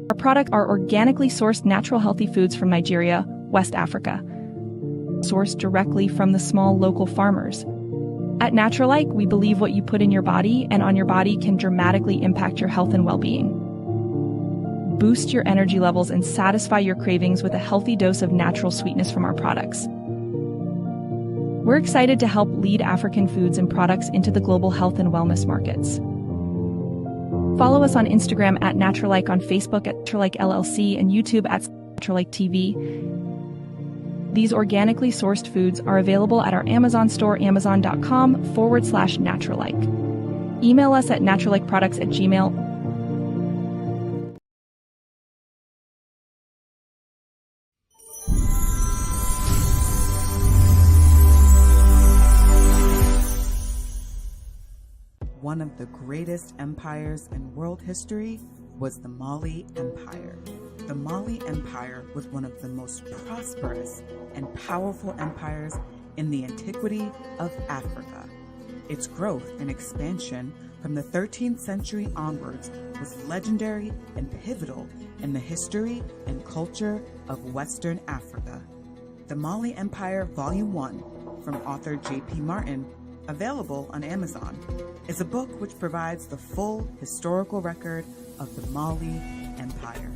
Our products are organically sourced natural healthy foods from Nigeria, West Africa, sourced directly from the small local farmers. At Naturalike, we believe what you put in your body and on your body can dramatically impact your health and well-being. Boost your energy levels and satisfy your cravings with a healthy dose of natural sweetness from our products. We're excited to help lead African foods and products into the global health and wellness markets. Follow us on Instagram at Naturalike, on Facebook at Naturalike LLC, and YouTube at Naturalike TV. These organically sourced foods are available at our Amazon store, amazon.com/Naturalike. Email us at naturalikeproducts@gmail.com. One of the greatest empires in world history was the Mali Empire. The Mali Empire was one of the most prosperous and powerful empires in the antiquity of Africa. Its growth and expansion from the 13th century onwards was legendary and pivotal in the history and culture of Western Africa. The Mali Empire Volume 1, from author J.P. Martin, available on Amazon, is a book which provides the full historical record of the Mali Empire.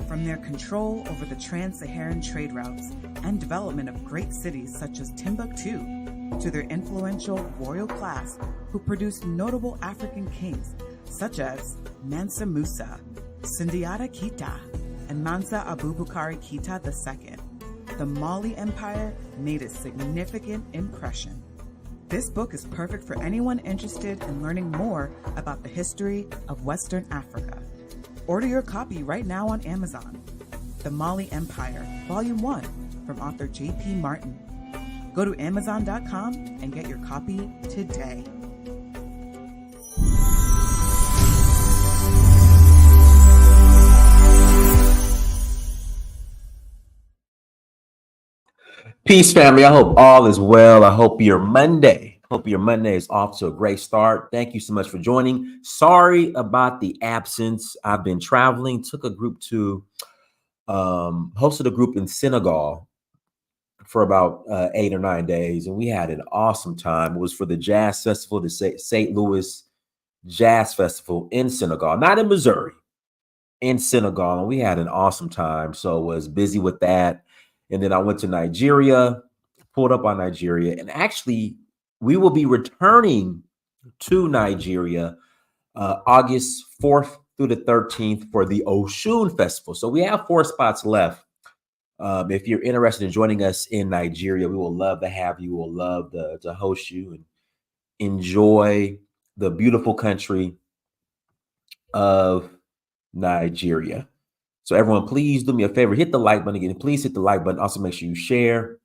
From their control over the trans-Saharan trade routes and development of great cities such as Timbuktu, to their influential royal class who produced notable African kings such as Mansa Musa, Sundiata Keita, and Mansa Abubakar Keita II, the Mali Empire made a significant impression. This book is perfect for anyone interested in learning more about the history of Western Africa. Order your copy right now on Amazon. The Mali Empire, Volume 1, from author J.P. Martin. Go to Amazon.com and get your copy today. Peace, family. I hope all is well. I hope your Monday is off to a great start. Thank you so much for joining. Sorry about the absence. I've been traveling, took a group to, hosted a group in Senegal for about 8 or 9 days, and we had an awesome time. It was for the Jazz Festival, the St. Louis Jazz Festival in Senegal, not in Missouri, in Senegal, and we had an awesome time. So was busy with that. And then I went to Nigeria, pulled up on Nigeria, and actually we will be returning to Nigeria August 4th through the 13th for the Osun Festival. So we have 4 spots left. If you're interested in joining us in Nigeria, we will love to have you. We'll love to host you and enjoy the beautiful country of Nigeria. So everyone, please do me a favor, hit the like button again. Please hit the like button. Also make sure you share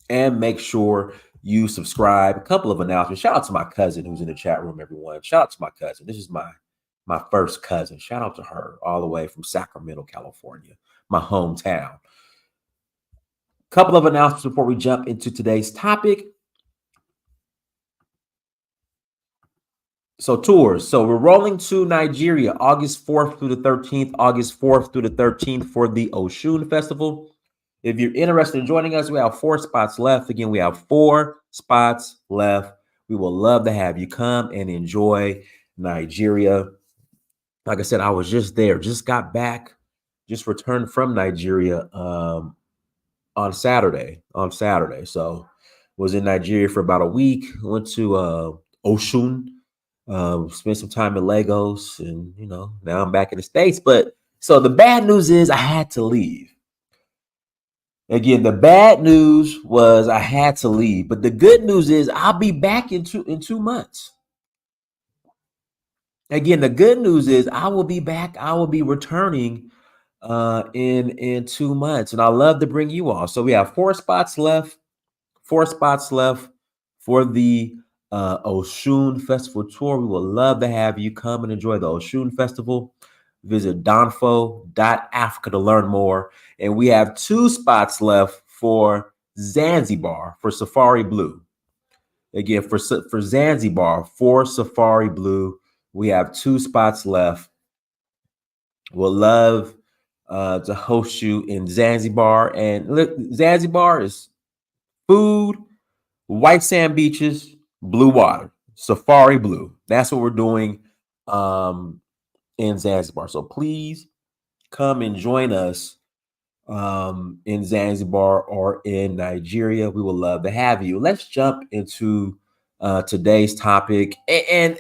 and make sure you subscribe. A couple of announcements. Shout out to my cousin who's in the chat room, everyone. Shout out to my cousin. This is my first cousin. Shout out to her all the way from Sacramento, California, my hometown. Couple of announcements before we jump into today's topic. So tours. So we're rolling to Nigeria August 4th through the 13th, August 4th through the 13th for the Osun Festival. If you're interested in joining us, we have 4 spots left. Again, we have 4 spots left. We will love to have you come and enjoy Nigeria. Like I said, I was just there, just got back, just returned from Nigeria on Saturday. So was in Nigeria for about a week. Went to Osun. Spent some time in Lagos, and now I'm back in the States. But so the bad news is I had to leave. Again, the bad news was I had to leave, but the good news is I'll be back in 2 months. Again, the good news is I will be back. I will be returning in 2 months, and I love to bring you all. So we have 4 spots left. 4 spots left for the Osun Festival Tour. We would love to have you come and enjoy the Osun Festival. Visit donfo.africa to learn more. And we have 2 spots left for Zanzibar for Safari Blue. Again, for Zanzibar for Safari Blue, we have 2 spots left. We'll love to host you in Zanzibar. And look, Zanzibar is food, white sand beaches, blue water, safari blue. That's what we're doing in Zanzibar. So please come and join us in Zanzibar or in Nigeria. We would love to have you. Let's jump into today's topic. And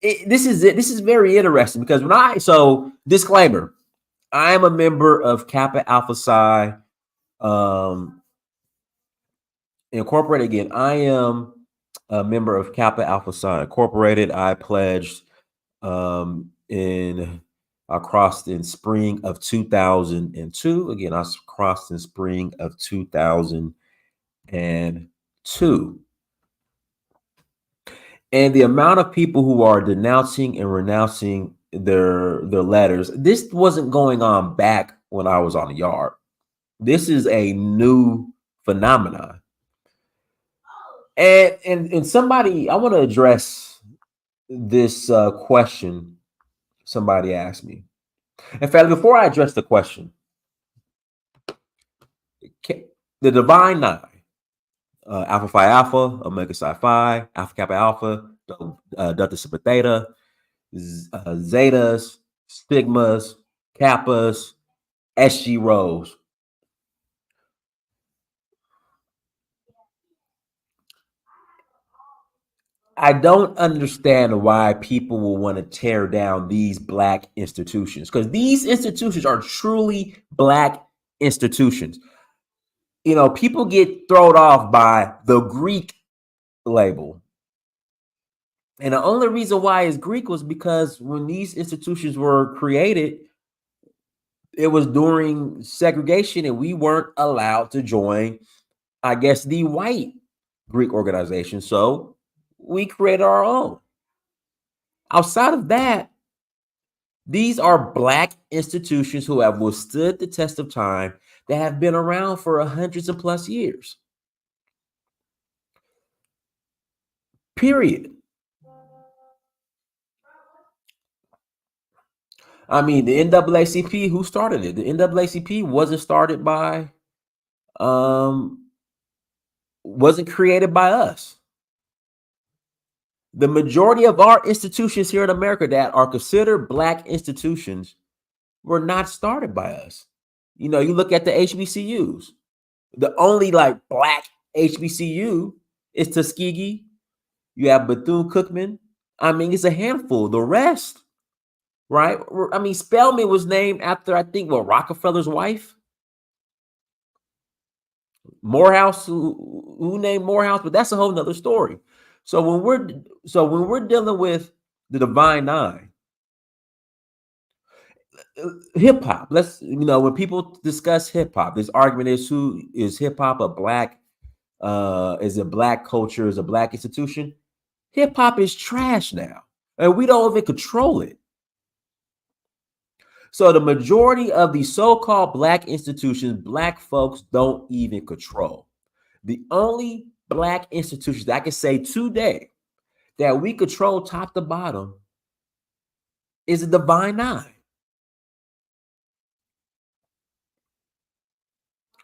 this is it. This is very interesting because disclaimer, I am a member of Kappa Alpha Psi Incorporated. Again, I am a member of Kappa Alpha Psi Incorporated. I pledged I crossed in spring of 2002. Again, I crossed in spring of 2002. And the amount of people who are denouncing and renouncing their letters, this wasn't going on back when I was on the yard. This is a new phenomenon. And somebody, I want to address this question somebody asked me. In fact, before I address the question, the Divine Nine, Alpha Phi Alpha, Omega Psi Phi, Alpha Kappa Alpha, Delta Sigma Theta, Zetas, Sigmas, Kappas, SG Rhos. I don't understand why people will want to tear down these Black institutions, because these institutions are truly Black institutions. You know, people get thrown off by the Greek label. And the only reason why it's Greek was because when these institutions were created, it was during segregation and we weren't allowed to join, I guess, the white Greek organization. So we created our own. Outside of that, these are Black institutions who have withstood the test of time, that have been around for hundreds of plus years. Period. I mean, the NAACP, who started it? The NAACP wasn't created by us. The majority of our institutions here in America that are considered Black institutions were not started by us. You know, you look at the HBCUs. The only like Black HBCU is Tuskegee. You have Bethune-Cookman. I mean, it's a handful. The rest, right? I mean, Spelman was named after, I think, Rockefeller's wife. Morehouse, who named Morehouse, but that's a whole nother story. So when we're dealing with the Divine Nine, hip hop, when people discuss hip hop, this argument is hip hop a Black, is a Black culture, is a Black institution? Hip hop is trash now, and we don't even control it. So the majority of the so-called Black institutions, Black folks don't even control. The only Black institutions that I can say today that we control top to bottom is the Divine Nine.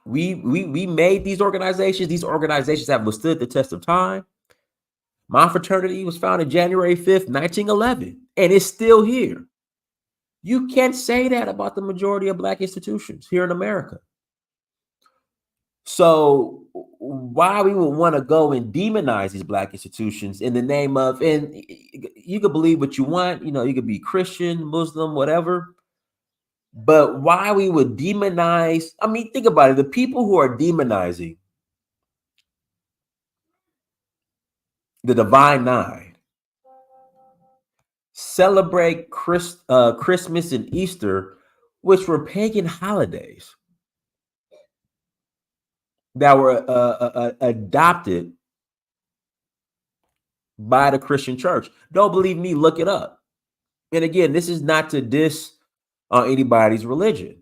We made these organizations. These organizations have withstood the test of time. My fraternity was founded January 5th, 1911, and it's still here. You can't say that about the majority of Black institutions here in America. So why we would want to go and demonize these Black institutions in the name of, and you could believe what you want, you could be Christian, Muslim, whatever, but why we would demonize, I mean, think about it, the people who are demonizing the Divine Nine celebrate Christmas and Easter, which were pagan holidays that were adopted by the Christian church. Don't believe me? Look it up. And again, this is not to diss on anybody's religion.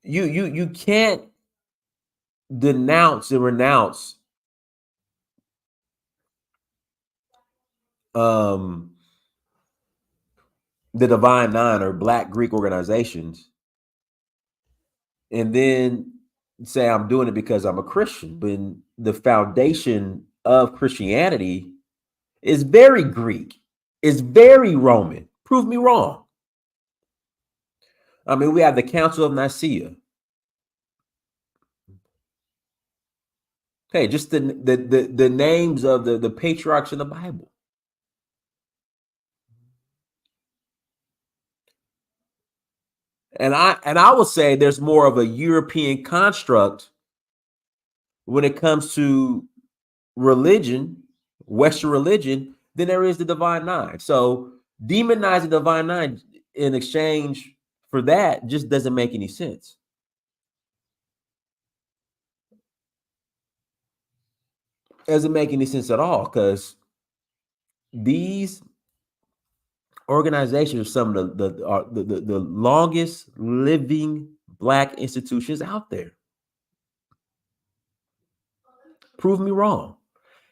You can't denounce and renounce the Divine Nine or Black Greek organizations, and then say I'm doing it because I'm a Christian, but the foundation of Christianity is very Greek, is very Roman. Prove me wrong. I mean, we have the Council of Nicaea. Okay, just the names of the patriarchs in the Bible. And I will say there's more of a European construct when it comes to religion, Western religion, than there is the Divine Nine. So demonizing the Divine Nine in exchange for that just doesn't make any sense. Doesn't make any sense at all, because these organizations are some of the longest living Black institutions out there. Prove me wrong.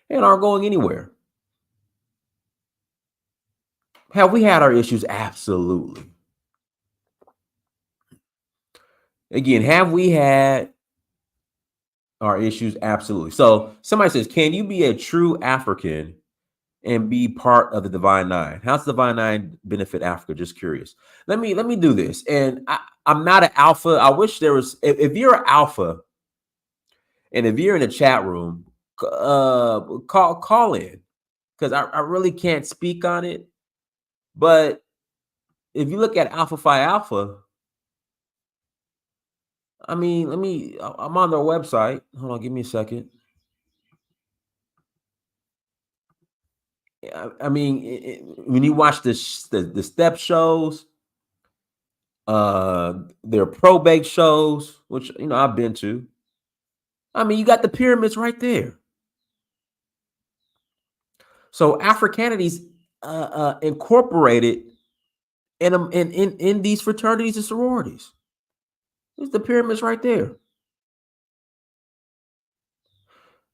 And aren't going anywhere. Have we had our issues? Absolutely. Again, have we had our issues? Absolutely. So somebody says, can you be a true African and be part of the Divine Nine? How's the Divine Nine benefit Africa? Just curious. Let me do this. And I'm not an alpha. I wish there was, if you're an alpha and if you're in the chat room, call in, because I really can't speak on it. But if you look at Alpha Phi Alpha, I mean, I'm on their website. Hold on, give me a second. I mean, when you watch the step shows, their probate shows, which, I've been to. I mean, you got the pyramids right there. So Africanities incorporated in these fraternities and sororities. There's the pyramids right there.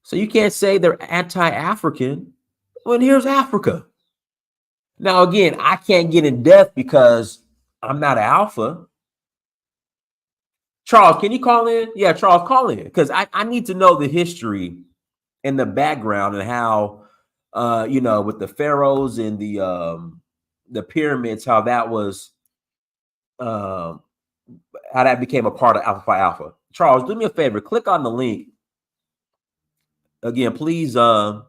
So you can't say they're anti-African when here's Africa. Now, again, I can't get in depth because I'm not an alpha. Charles, can you call in? Yeah, Charles, call in, because I need to know the history and the background and how, with the pharaohs and the pyramids, how that was, how that became a part of Alpha Phi Alpha. Charles, do me a favor, click on the link. Again, please click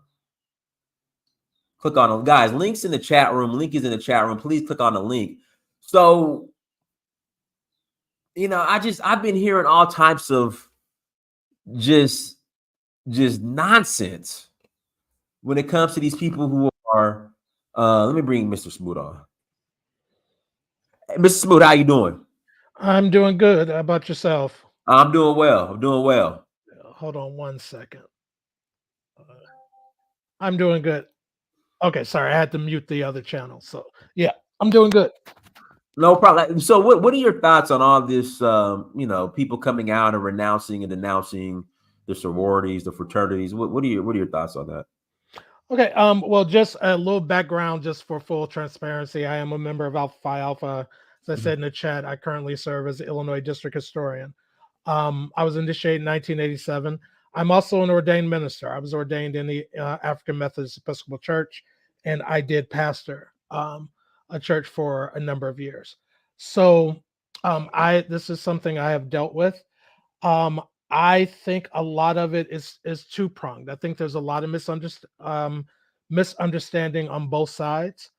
on them. Guys, links in the chat room. Link is in the chat room. Please click on the link. So, I've been hearing all types of just nonsense when it comes to these people who are, let me bring Mr. Smoot on. Hey, Mr. Smoot, how you doing? I'm doing good. How about yourself? I'm doing well. Hold on one second. I'm doing good. Okay, sorry, I had to mute the other channel. So yeah, I'm doing good. No problem. So what are your thoughts on all this, people coming out and renouncing and denouncing the sororities, the fraternities? What are your thoughts on that? Okay, well, just a little background, just for full transparency. I am a member of Alpha Phi Alpha. As I said in the chat, I currently serve as the Illinois District Historian. I was initiated in 1987. I'm also an ordained minister. I was ordained in the African Methodist Episcopal Church, and I did pastor a church for a number of years. So this is something I have dealt with. I think a lot of it is two-pronged. I think there's a lot of misunderstanding on both sides.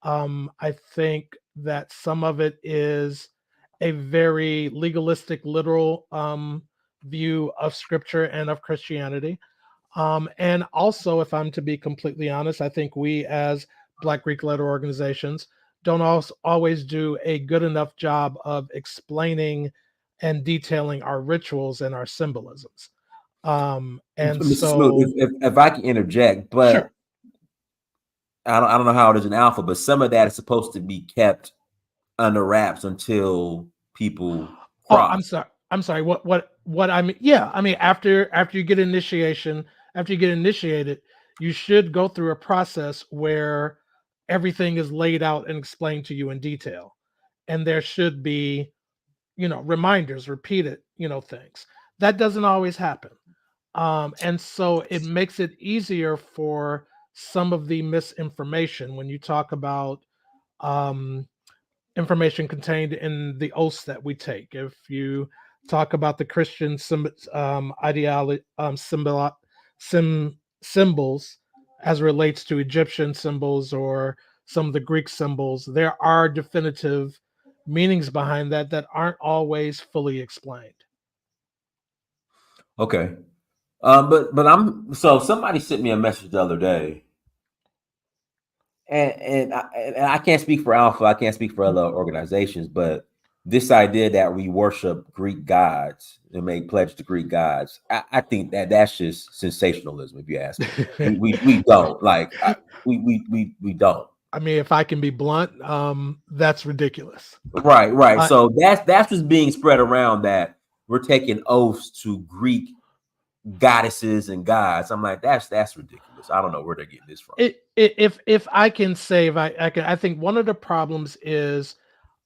I think that some of it is a very legalistic, literal view of Scripture and of Christianity. And also, if I'm to be completely honest, I think we as Black Greek-led organizations don't always do a good enough job of explaining and detailing our rituals and our symbolisms. And Mr. so, Smoot, if I can interject, but sure. I don't know how it is in Alpha, but some of that is supposed to be kept under wraps until people cross. Oh, I'm sorry. What I mean? Yeah, I mean, after you get initiated, you should go through a process where everything is laid out and explained to you in detail. And there should be, reminders, repeated, things. That doesn't always happen. And so it makes it easier for some of the misinformation when you talk about information contained in the oaths that we take. If you talk about the Christian ideology, symbols as relates to Egyptian symbols or some of the Greek symbols, there are definitive meanings behind that aren't always fully explained. Okay. But somebody sent me a message the other day, and I can't speak for Alpha, I can't speak for other organizations, but this idea that we worship Greek gods and make pledge to Greek gods, I think that's just sensationalism, if you ask me. we don't we don't. I mean, if I can be blunt, that's ridiculous. Right. So that's what's being spread around, that we're taking oaths to Greek goddesses and gods. I'm like, that's ridiculous. I don't know where they're getting this from. If I can say, I think one of the problems is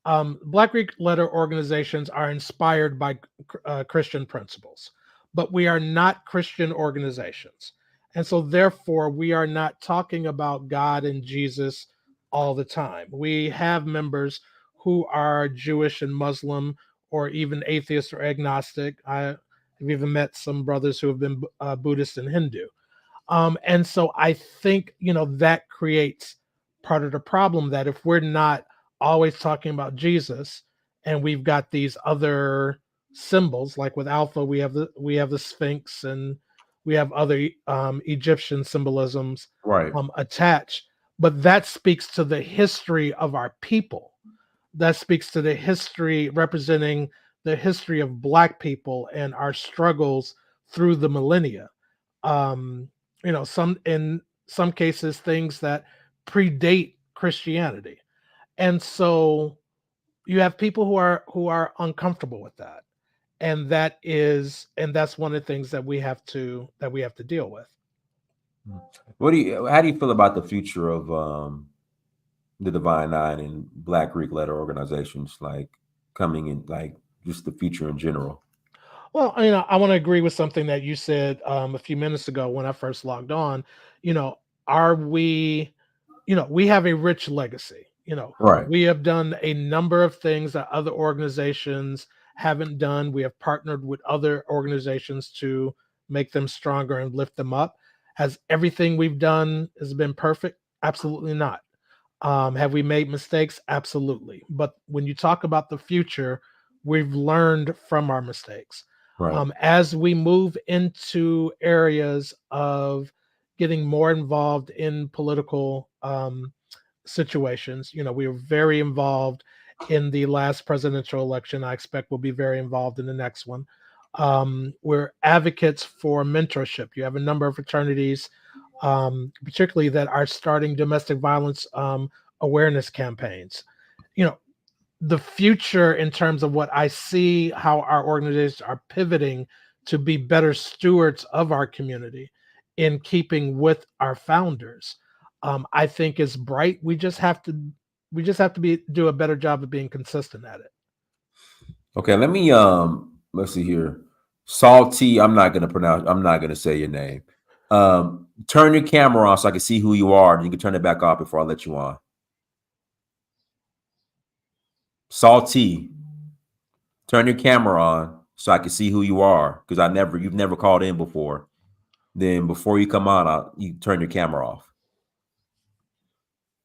Black Greek letter organizations are inspired by Christian principles, but we are not Christian organizations. And so therefore we are not talking about God and Jesus all the time. We have members who are Jewish and Muslim, or even atheist or agnostic. I've even met some brothers who have been Buddhist and Hindu. And so I think, that creates part of the problem, that if we're not always talking about Jesus and we've got these other symbols, like with Alpha, we have the Sphinx and we have other Egyptian symbolisms attached, but that speaks to the history of our people. That speaks to the history, representing the history of Black people and our struggles through the millennia. In some cases, things that predate Christianity. And so you have people who are uncomfortable with that. And that's one of the things that we have to deal with. How do you feel about the future of the Divine Nine and Black Greek letter organizations, like coming in, like just the future in general? Well, I want to agree with something that you said a few minutes ago when I first logged on. We have a rich legacy. Right. We have done a number of things that other organizations haven't done. We have partnered with other organizations to make them stronger and lift them up. Has everything we've done has been perfect? Absolutely not. Have we made mistakes? Absolutely. But when you talk about the future, we've learned from our mistakes. Right. As we move into areas of getting more involved in political situations, we were very involved in the last presidential election. I expect we'll be very involved in the next one. We're advocates for mentorship. You have a number of fraternities, particularly that are starting domestic violence awareness campaigns. The future, in terms of what I see, how our organizations are pivoting to be better stewards of our community in keeping with our founders, I think is bright. We just have to do a better job of being consistent at it. Okay, let me let's see here. Salty, I'm not gonna say your name. Turn your camera on so I can see who you are, and you can turn it back off before I let you on. Salty, turn your camera on so I can see who you are, because you've never called in before. Then before you come on, you turn your camera off.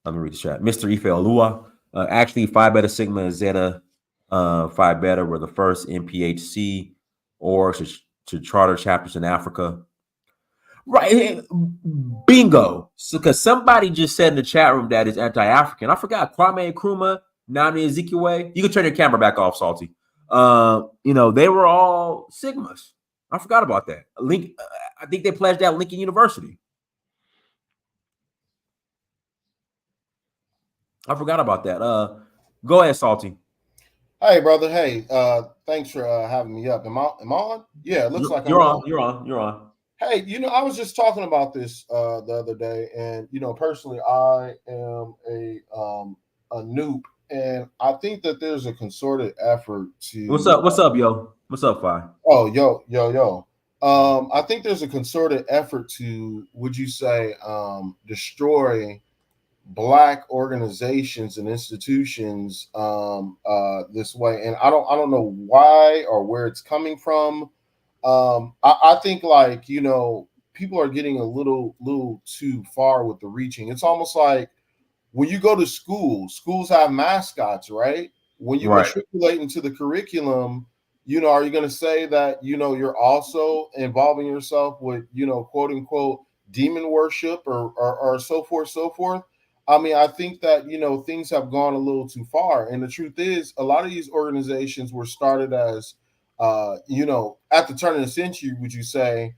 Let me read the chat. Mr. Ife Olua, actually Phi Beta Sigma Zeta Phi Beta were the first MPHC or to charter chapters in Africa. Right, bingo. So, because somebody just said in the chat room that is anti-African. I forgot Kwame Nkrumah, Nani Azikiwe. You can turn your camera back off, Salty. They were all Sigmas. I forgot about that. I think they pledged at Lincoln University. I forgot about that. Go ahead, Salty. Hey, brother. Hey, thanks for having me up. Am I on? Yeah, it looks like you're on. You're on. Hey, I was just talking about this the other day, and personally, I am a noob, and I think that there's a concerted effort What's to. up? What's up, yo? What's up, Fi? Oh, yo, yo, yo. I think there's a concerted effort to, would you say, destroy black organizations and institutions this way, and I don't know why or where it's coming from. I think, like, people are getting a little too far with the reaching. It's almost like when you go to school, schools have mascots, right? When you Right. matriculate into the curriculum, are you going to say that, you're also involving yourself with, quote unquote, demon worship or so forth, so forth? I mean, I think that, things have gone a little too far. And the truth is, a lot of these organizations were started as, at the turn of the century, would you say,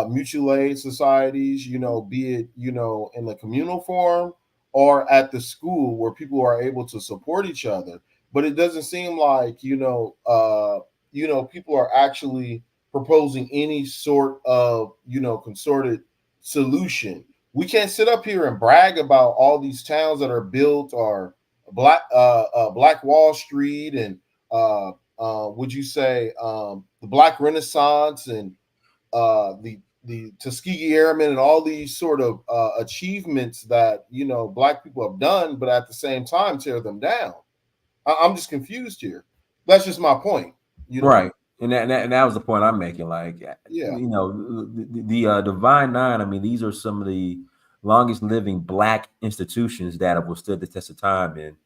mutual aid societies, be it, in the communal form or at the school where people are able to support each other. But it doesn't seem like people are actually proposing any sort of concerted solution. We can't sit up here and brag about all these towns that are built, or Black Wall Street, and would you say the Black Renaissance, and the Tuskegee Airmen, and all these sort of achievements that black people have done, but at the same time tear them down. I'm just confused here. That's just my point. Right. And that was the point I'm making. Like, Yeah. the Divine Nine. I mean, these are some of the longest living black institutions that have withstood the test of time, and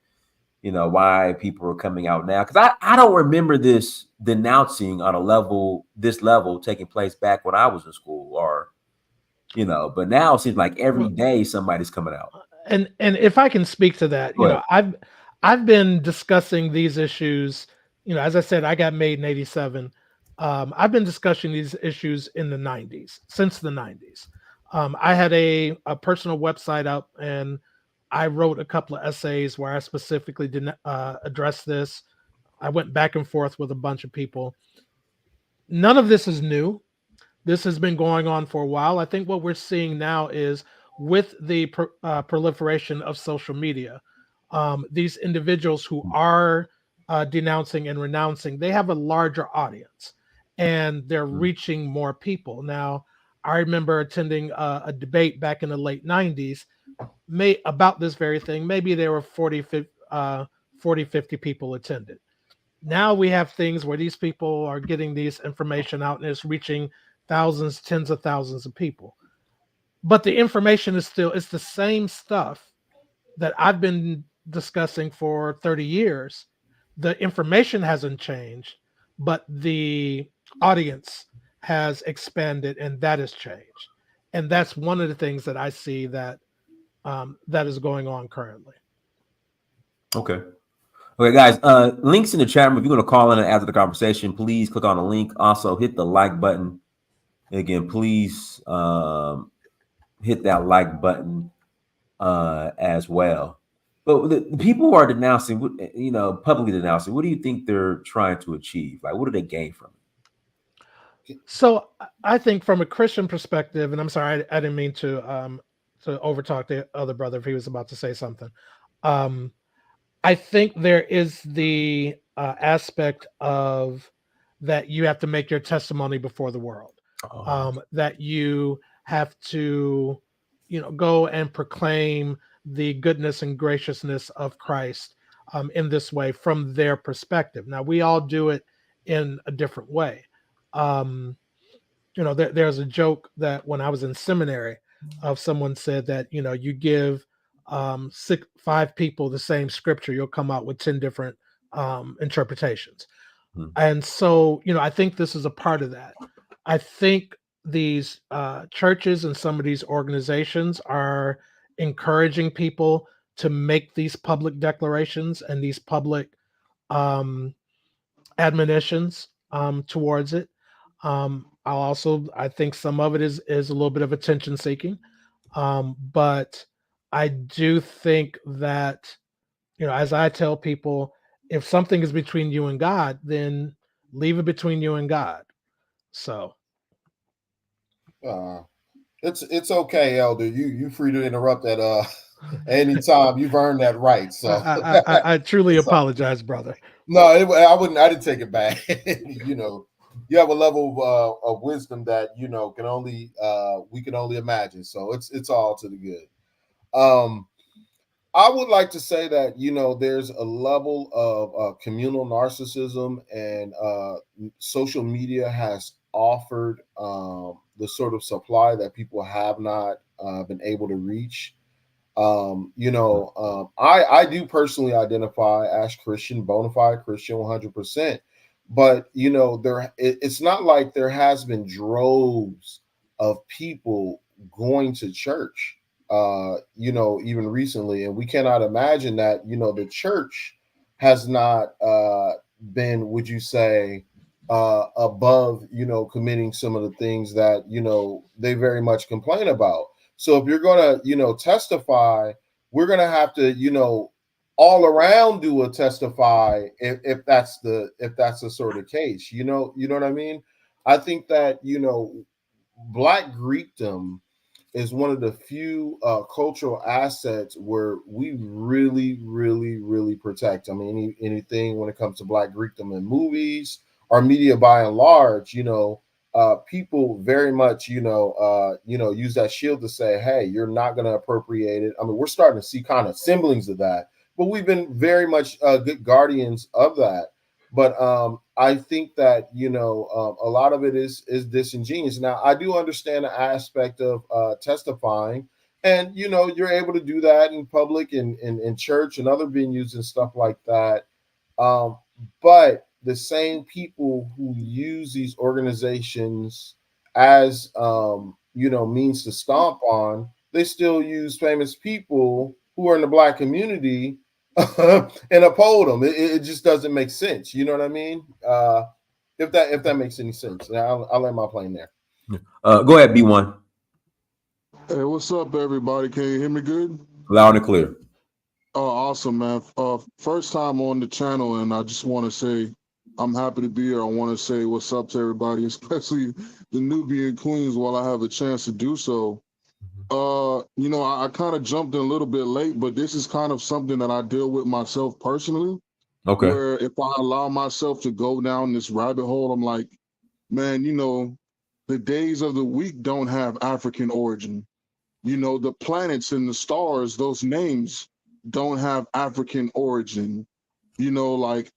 why people are coming out now. Because I don't remember this denouncing on this level taking place back when I was in school, or but now it seems like every day somebody's coming out. And if I can speak to that, I've been discussing these issues. As I said, I got made in '87. I've been discussing these issues in the '90s, since the '90s. I had a personal website up, and I wrote a couple of essays where I specifically didn't address this. I went back and forth with a bunch of people. None of this is new. This has been going on for a while. I think what we're seeing now is, with the proliferation of social media, these individuals who are denouncing and renouncing, they have a larger audience, and they're reaching more people. Now, I remember attending a debate back in the late '90s about this very thing. Maybe there were 40, 50 people attended. Now we have things where these people are getting this information out, and it's reaching thousands, tens of thousands of people. But the information is it's the same stuff that I've been discussing for 30 years. The information hasn't changed, but the audience has expanded, and that has changed. And that's one of the things that I see that that is going on currently. Okay. Okay, guys. Links in the chat room. If you're going to call in after the conversation, please click on the link. Also, hit the like button. Again, please hit that like button as well. But the people who are denouncing, publicly denouncing, what do you think they're trying to achieve? Like, what do they gain from it? So I think, from a Christian perspective, and I'm sorry, I didn't mean to overtalk the other brother if he was about to say something. I think there is the aspect of that you have to make your testimony before the world. That you have to, go and proclaim the goodness and graciousness of Christ in this way, from their perspective. Now, we all do it in a different way. There's a joke that when I was in seminary, of someone said that, you give 5 people the same scripture, you'll come out with 10 different interpretations. And so, I think this is a part of that. I think these churches and some of these organizations are encouraging people to make these public declarations and these public admonitions towards it. I think some of it is a little bit of attention seeking. But I do think that, as I tell people, if something is between you and God, then leave it between you and God. So. It's okay, Elder. You free to interrupt at anytime. You've earned that right. So I truly it's apologize, brother. no, I wouldn't. I didn't take it back. You have a level of wisdom that can only we can only imagine. So it's all to the good. Um, I would like to say that there's a level of communal narcissism, and social media has offered the sort of supply that people have not been able to reach. I do personally identify as Christian, bona fide Christian, 100%. But it's not like there has been droves of people going to church. Even recently, and we cannot imagine that the church has not been, would you say, above committing some of the things that they very much complain about. So if you're going to, testify, we're going to have to, all around do a testify if that's the sort of case, you know what I mean? I think that, Black Greekdom is one of the few cultural assets where we really, really, really protect. I mean, anything when it comes to Black Greekdom in movies or media by and large, people very much, use that shield to say, hey, you're not going to appropriate it. I mean, we're starting to see kind of semblings of that, but we've been very much good guardians of that. But I think that a lot of it is disingenuous. Now, I do understand the aspect of testifying, and you're able to do that in public and in church and other venues and stuff like that. But the same people who use these organizations as means to stomp on, they still use famous people who are in the Black community and uphold them. It just doesn't make sense. You know what I mean? If that makes any sense, I'll land my plane there. Go ahead, B1. Hey, what's up, everybody? Can you hear me good? Loud and clear. Oh, awesome, man. First time on the channel, and I just want to say I'm happy to be here. I want to say what's up to everybody, especially the Nubian Queens, while I have a chance to do so. I kind of jumped in a little bit late, but this is kind of something that I deal with myself personally. Okay. Where if I allow myself to go down this rabbit hole, I'm like, man, the days of the week don't have African origin. The planets and the stars, those names don't have African origin. Like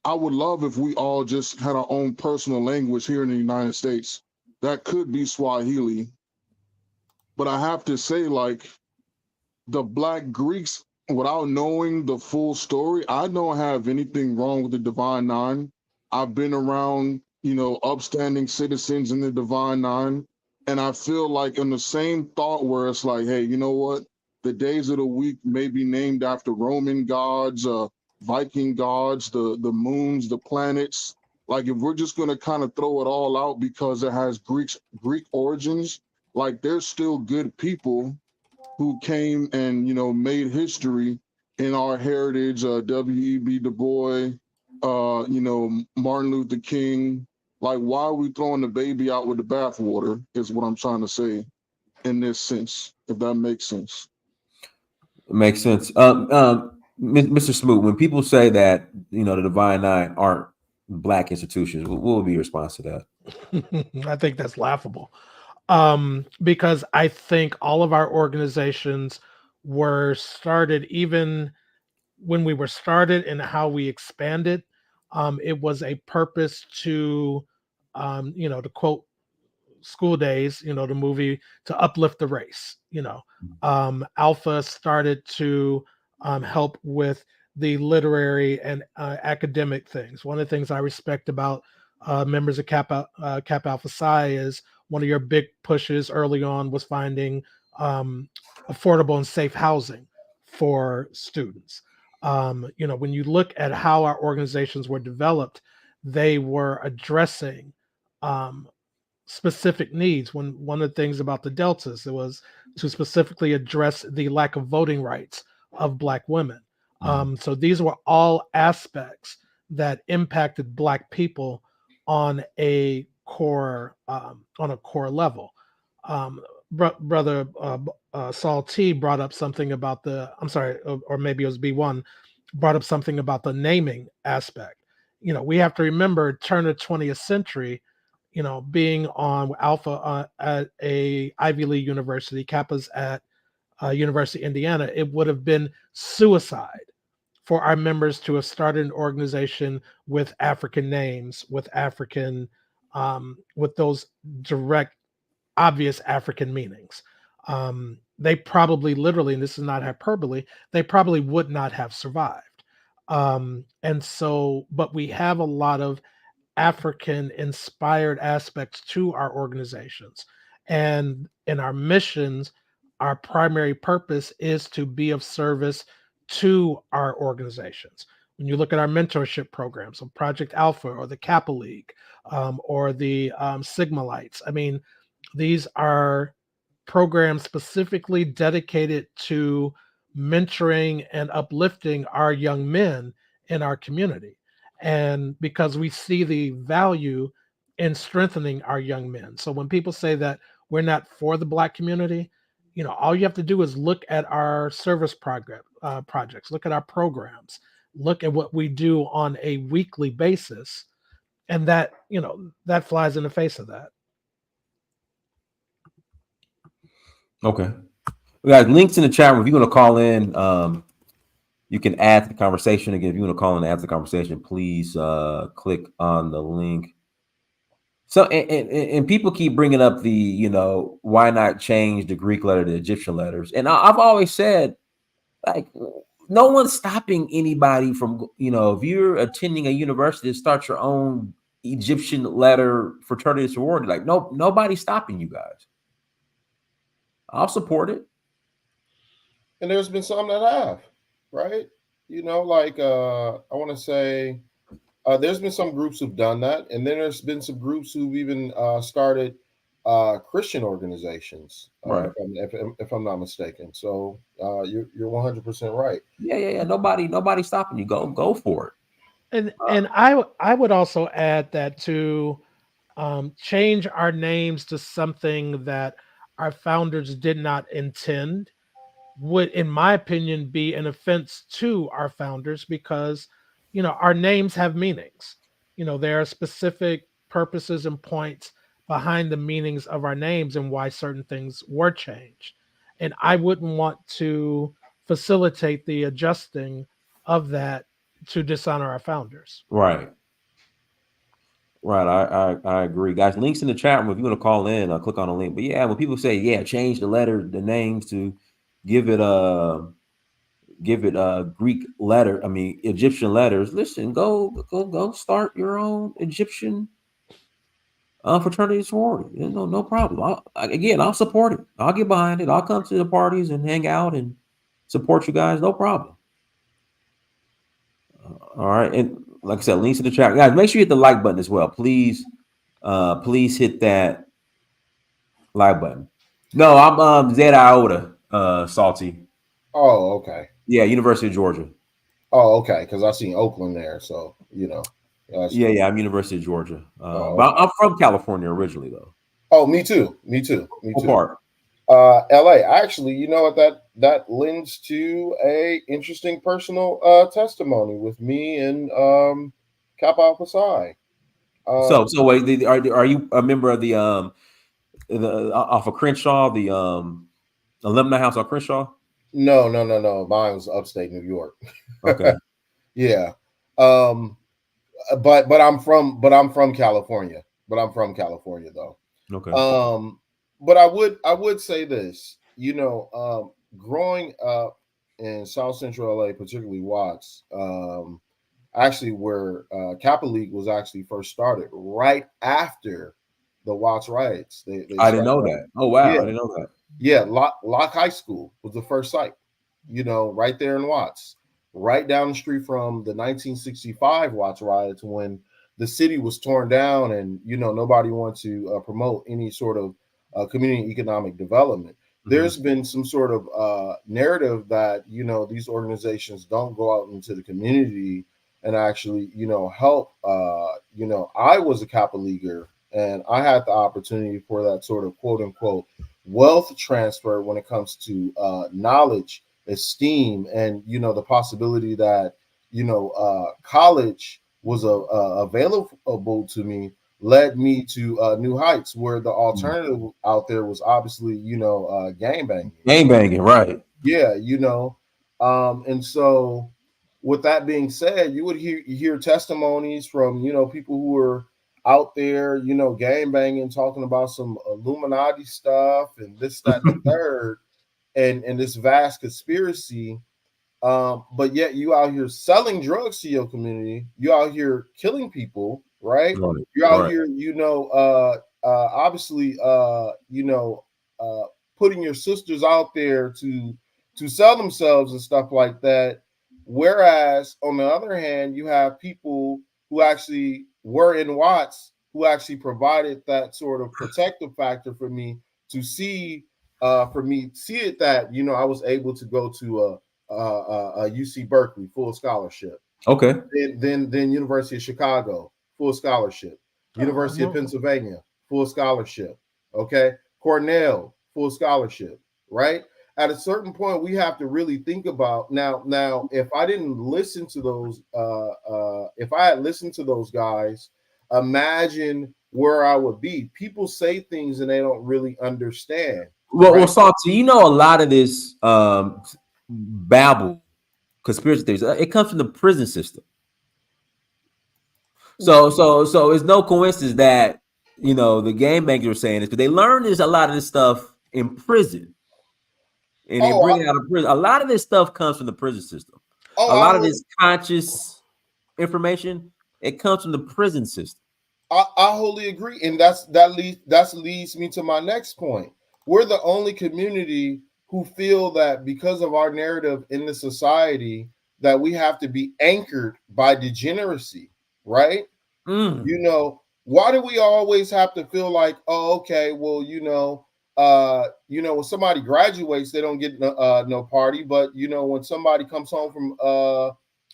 I would love if we all just had our own personal language here in the United States. That could be Swahili. But I have to say, like, the Black Greeks, without knowing the full story, I don't have anything wrong with the Divine Nine. I've been around, upstanding citizens in the Divine Nine. And I feel like in the same thought where it's like, hey, you know what? The days of the week may be named after Roman gods, Viking gods, the moons, the planets. Like if we're just gonna kind of throw it all out because it has Greek origins, like there's still good people who came and made history in our heritage. W.E.B. Du Bois, Martin Luther King. Like, why are we throwing the baby out with the bathwater? Is what I'm trying to say in this sense, if that makes sense. It makes sense. Mr. Smoot, when people say that the Divine Nine aren't Black institutions, what would be your response to that? I think that's laughable. Because I think all of our organizations were started, even when we were started and how we expanded, it was a purpose to, to quote School Days, the movie, to uplift the race. Alpha started to help with the literary and academic things. One of the things I respect about members of Kappa Alpha Psi is one of your big pushes early on was finding affordable and safe housing for students. When you look at how our organizations were developed, they were addressing specific needs. One of the things about the Deltas, it was to specifically address the lack of voting rights of Black women. So these were all aspects that impacted Black people on a core level. Brother Saul T brought up something about I'm sorry, or maybe it was B1, brought up something about the naming aspect. We have to remember turn of 20th century, being on Alpha at a Ivy League university, Kappa's at University of Indiana, it would have been suicide for our members to have started an organization with African names, with with those direct, obvious African meanings. They probably literally, and this is not hyperbole, they probably would not have survived. And so, but we have a lot of African inspired aspects to our organizations. And in our missions, our primary purpose is to be of service to our organizations. When you look at our mentorship programs, so Project Alpha or the Kappa League, or the Sigma Lights, I mean, these are programs specifically dedicated to mentoring and uplifting our young men in our community. And because we see the value in strengthening our young men. So when people say that we're not for the Black community, all you have to do is look at our service projects, look at our programs, look at what we do on a weekly basis. And that flies in the face of that. Okay. We got links in the chat room. If you want to call in, you can add to the conversation. Again, if you want to call in and add to the conversation, please click on the link. So, and people keep bringing up the, why not change the Greek letter to Egyptian letters? And I've always said, like, no one's stopping anybody from, if you're attending a university to start your own Egyptian letter fraternity sorority, like, nobody's stopping you guys. I'll support it. And there's been some that have, right? I want to say there's been some groups who've done that. And then there's been some groups who've even started Christian organizations, right? If I'm not mistaken. So you're 100% right. Yeah. Nobody's stopping you. Go for it. And I would also add that to change our names to something that our founders did not intend would, in my opinion, be an offense to our founders, because our names have meanings. There are specific purposes and points behind the meanings of our names and why certain things were changed. And I wouldn't want to facilitate the adjusting of that to dishonor our founders. Right. I agree, guys. Links in the chat room. If you want to call in, I'll click on the link. But yeah, when people say, change the letter, the names to give it a Greek letter, Egyptian letters. Listen, go start your own Egyptian fraternity sorority. No problem. I'll support it. I'll get behind it. I'll come to the parties and hang out and support you guys. No problem. All right. And like I said, links in the chat. Guys, make sure you hit the like button as well. Please hit that like button. No, I'm Zeta Iota, Salty. Oh, okay. Yeah, University of Georgia. Oh, okay. Because I seen Oakland there, so Yeah, I'm University of Georgia. Okay. But I'm from California originally, though. Oh, me too. What part? LA. Actually, you know what, that lends to a interesting personal testimony with me and Kappa Alpha Psi. So wait, are you a member of the off of Crenshaw, the alumni house on Crenshaw? No. Mine was upstate New York. Okay. Yeah. But I'm from California. But I'm from California though. Okay. But I would say this, growing up in South Central LA, particularly Watts, actually where Kappa League was actually first started, right after the Watts riots. I didn't know that. Oh wow, yeah. I didn't know that. Yeah, Locke High School was the first site, right there in Watts, right down the street from the 1965 Watts riots, when the city was torn down and nobody wanted to promote any sort of community economic development. Mm-hmm. There's been some sort of narrative that these organizations don't go out into the community and actually help. I was a Kappa Leaguer and I had the opportunity for that sort of quote unquote wealth transfer when it comes to knowledge, esteem, and the possibility that college was available to me, led me to new heights where the alternative out there was obviously gang banging. Game banging, right? Yeah, and so with that being said, you would hear testimonies from people who were out there, gang banging, talking about some Illuminati stuff and this, that, and the third, and this vast conspiracy. But yet you out here selling drugs to your community. You out here killing people, right? Right, You're out right. here, obviously, putting your sisters out there to sell themselves and stuff like that. Whereas on the other hand, you have people who actually were in Watts who actually provided that sort of protective factor for me to see, see it that I was able to go to UC Berkeley full scholarship. Okay. Then University of Chicago full scholarship. University of Pennsylvania full scholarship. Okay, Cornell full scholarship. Right. At a certain point, we have to really think about now. If I didn't listen to those, if I had listened to those guys, imagine where I would be. People say things and they don't really understand. Well, Salty, a lot of this babble, conspiracy theories, it comes from the prison system. So it's no coincidence that the game bangers were saying this, but they learned this a lot of this stuff in prison, and they bring it out of prison. A lot of this stuff comes from the prison system. A lot of this conscious information, it comes from the prison system. I wholly agree, and that leads me to my next point. We're the only community who feel that because of our narrative in the society that we have to be anchored by degeneracy, right? Why do we always have to feel like, oh, okay, well, when somebody graduates, they don't get no party, but when somebody comes home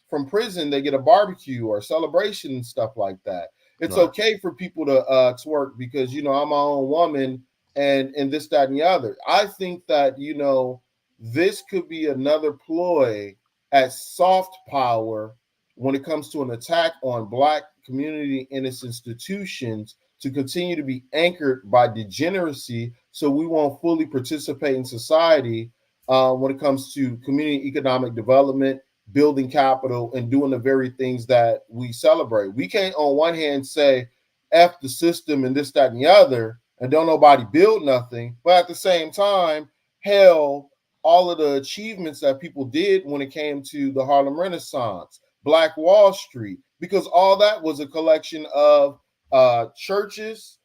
from prison, they get a barbecue or a celebration and stuff like that. It's okay for people to twerk because I'm my own woman and this, that, and the other. I think that this could be another ploy at soft power when it comes to an attack on Black community and its institutions to continue to be anchored by degeneracy, so we won't fully participate in society when it comes to community economic development, building capital, and doing the very things that we celebrate. We can't on one hand say F the system and this, that, and the other, and don't nobody build nothing, but at the same time, hell, all of the achievements that people did when it came to the Harlem Renaissance, Black Wall Street, because all that was a collection of churches,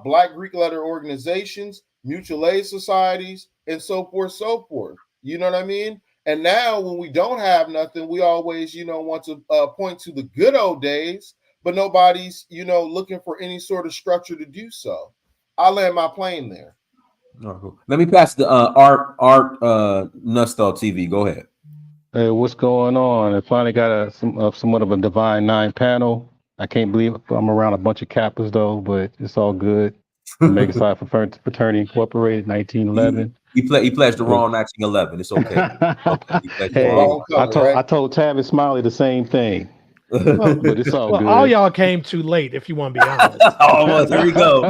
Black Greek letter organizations, mutual aid societies, and so forth, so forth. You know what I mean? And now when we don't have nothing, we always, want to point to the good old days, but nobody's, looking for any sort of structure to do so. I'll land my plane there. Oh, cool. Let me pass the Art Nustal TV. Go ahead. Hey, what's going on? I finally got somewhat of a Divine Nine panel. I can't believe I'm around a bunch of Kappas though, but it's all good. Omega Psi Fraternity Incorporated, 1911. You pledged the wrong 1911. It's okay. Hey, I told Tavis Smiley the same thing. But it's all good. All y'all came too late, if you want to be honest. Almost. Here we go.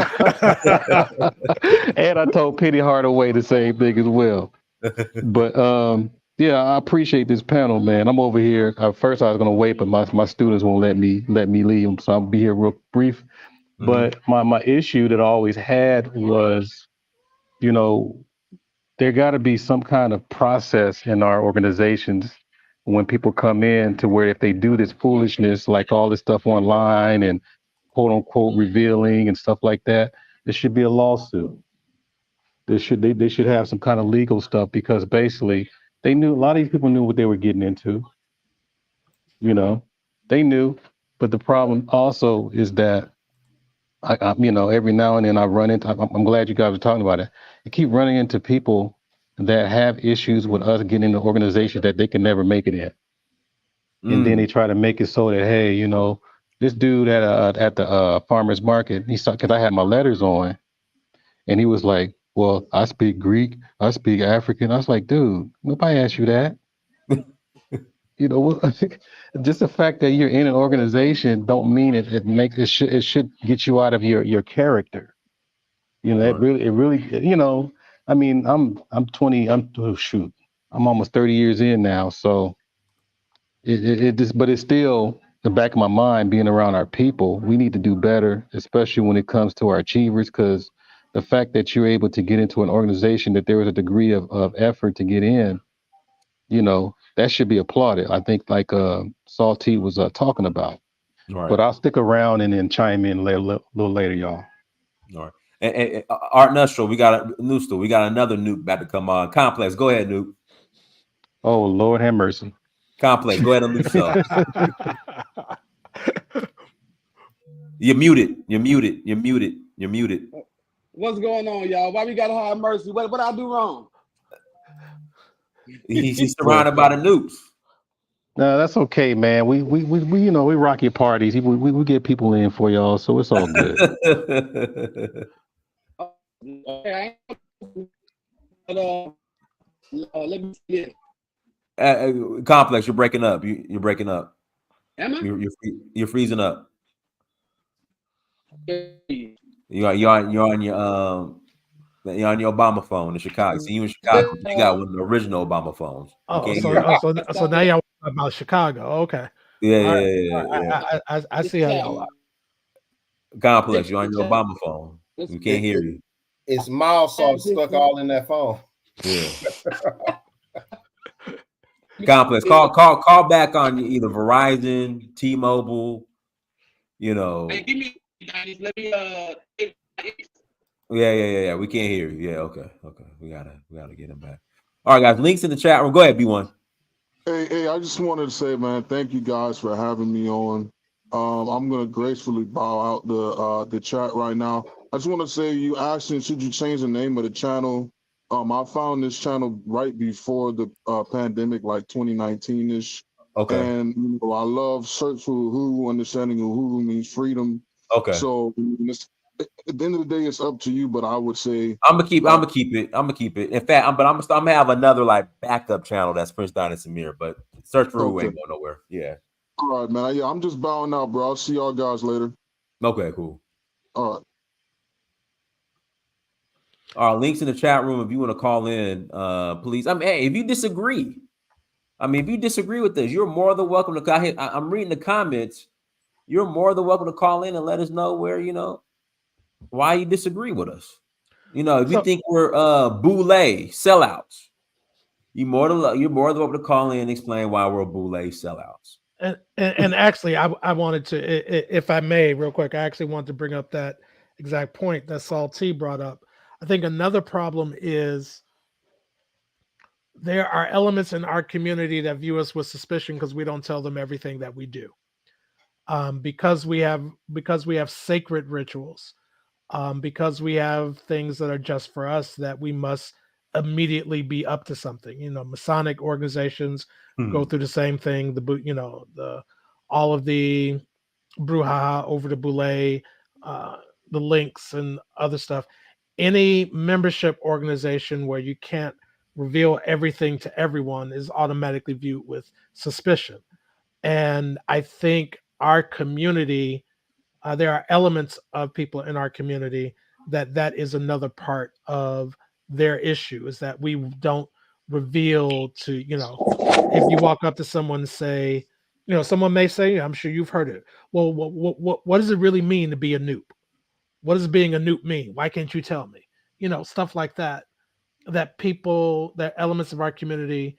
And I told Penny Hardaway the same thing as well. But yeah, I appreciate this panel, man. I'm over here. First, I was gonna wait, but my students won't let me leave, so I'll be here real brief. Mm-hmm. But my issue that I always had was, there got to be some kind of process in our organizations when people come in to where if they do this foolishness, like all this stuff online and quote unquote revealing and stuff like that, there should be a lawsuit. They should have some kind of legal stuff, because basically a lot of these people knew what they were getting into. They knew, but the problem also is that I every now and then I run into. I'm glad you guys are talking about it. I keep running into people that have issues with us getting into organizations that they can never make it in, and then they try to make it so that, hey, this dude at the farmer's market, he saw, because I had my letters on, and he was like, well, I speak Greek, I speak African. I was like, dude, nobody asked you that. You know, just the fact that you're in an organization don't mean it should get you out of your character. You know, Right. it really, you know, I mean, I'm 20, oh shoot, I'm almost 30 years in now. So it just, but it's still the back of my mind being around our people. We need to do better, especially when it comes to our achievers, because the fact that you're able to get into an organization that there was a degree of effort to get in, you know, that should be applauded. I think like Salty was talking about. Right. But I'll stick around and then chime in a little later, y'all. All right. And Art Nustro, we got another nuke about to come on. Complex, go ahead, nuke. Oh Lord, have mercy. Complex, go ahead and mute yourself. You're muted. You're muted. You're muted. You're muted. What's going on, y'all? Why we gotta have mercy? What I do wrong? He's surrounded by the nukes. No, that's okay, man. We you know, we rock your parties. We get people in for y'all, so it's all good. Okay, let me see it. Complex, you're breaking up. You're breaking up. Am I? You're freezing up. Okay. You're on your Obama phone in Chicago. See, you in Chicago. You got one of the original Obama phones. So now y'all about Chicago. Okay. Yeah. I see how y'all are. Complex, you're on your Obama phone. We can't hear you. It's mild sauce stuck all in that phone. Yeah. Complex, call back on either Verizon, T-Mobile. You know. Hey, give me. Let me. Yeah. We can't hear you. Yeah. Okay. We gotta get him back. All right, guys. Links in the chat room. Go ahead, B1. Hey, I just wanted to say, man, thank you guys for having me on. I'm gonna gracefully bow out the chat right now. I just want to say, you asking, should you change the name of the channel? I found this channel right before the pandemic, like 2019-ish. Okay. And you know, I love Search for Uhuru, understanding Uhuru means freedom. Okay. So at the end of the day, it's up to you. But I would say I'm gonna keep it. In fact, I'm gonna have another like backup channel that's Prince Don and Samir, but Search for Uhuru ain't going nowhere. Yeah. All right, man. Yeah, I'm just bowing out, bro. I'll see y'all guys later. Okay, cool. All right. All right, links in the chat room if you want to call in, please. I mean, hey, if you disagree, with this, you're more than welcome to call. I'm reading the comments. You're more than welcome to call in and let us know where, you know, why you disagree with us. You know, if you think we're boule sellouts, you're more than welcome to call in and explain why we're boule sellouts. And actually, I wanted to, if I may, real quick, I actually wanted to bring up that exact point that Saul T brought up. I think another problem is there are elements in our community that view us with suspicion because we don't tell them everything that we do. Because we have sacred rituals, because we have things that are just for us that we must immediately be up to something. You know, Masonic organizations go through the same thing. All of the brouhaha over the boule, the links and other stuff. Any membership organization where you can't reveal everything to everyone is automatically viewed with suspicion. And I think our community, there are elements of people in our community that is another part of their issue, is that we don't reveal to, you know, if you walk up to someone and say, you know, someone may say, I'm sure you've heard it, well, what does it really mean to be a noob? What does being a noob mean? Why can't you tell me? You know, stuff like that, that elements of our community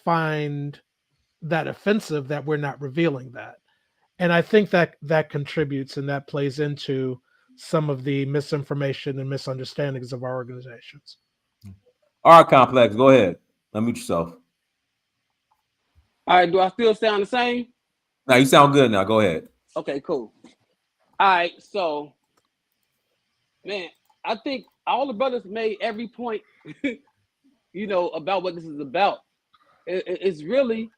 find that offensive, that we're not revealing that. And I think that contributes and that plays into some of the misinformation and misunderstandings of our organizations. All right, Complex, go ahead. Unmute yourself. All right, do I still sound the same? Now you sound good now. Go ahead. Okay, cool. All right, so, man, I think all the brothers made every point, you know, about what this is about. It's really,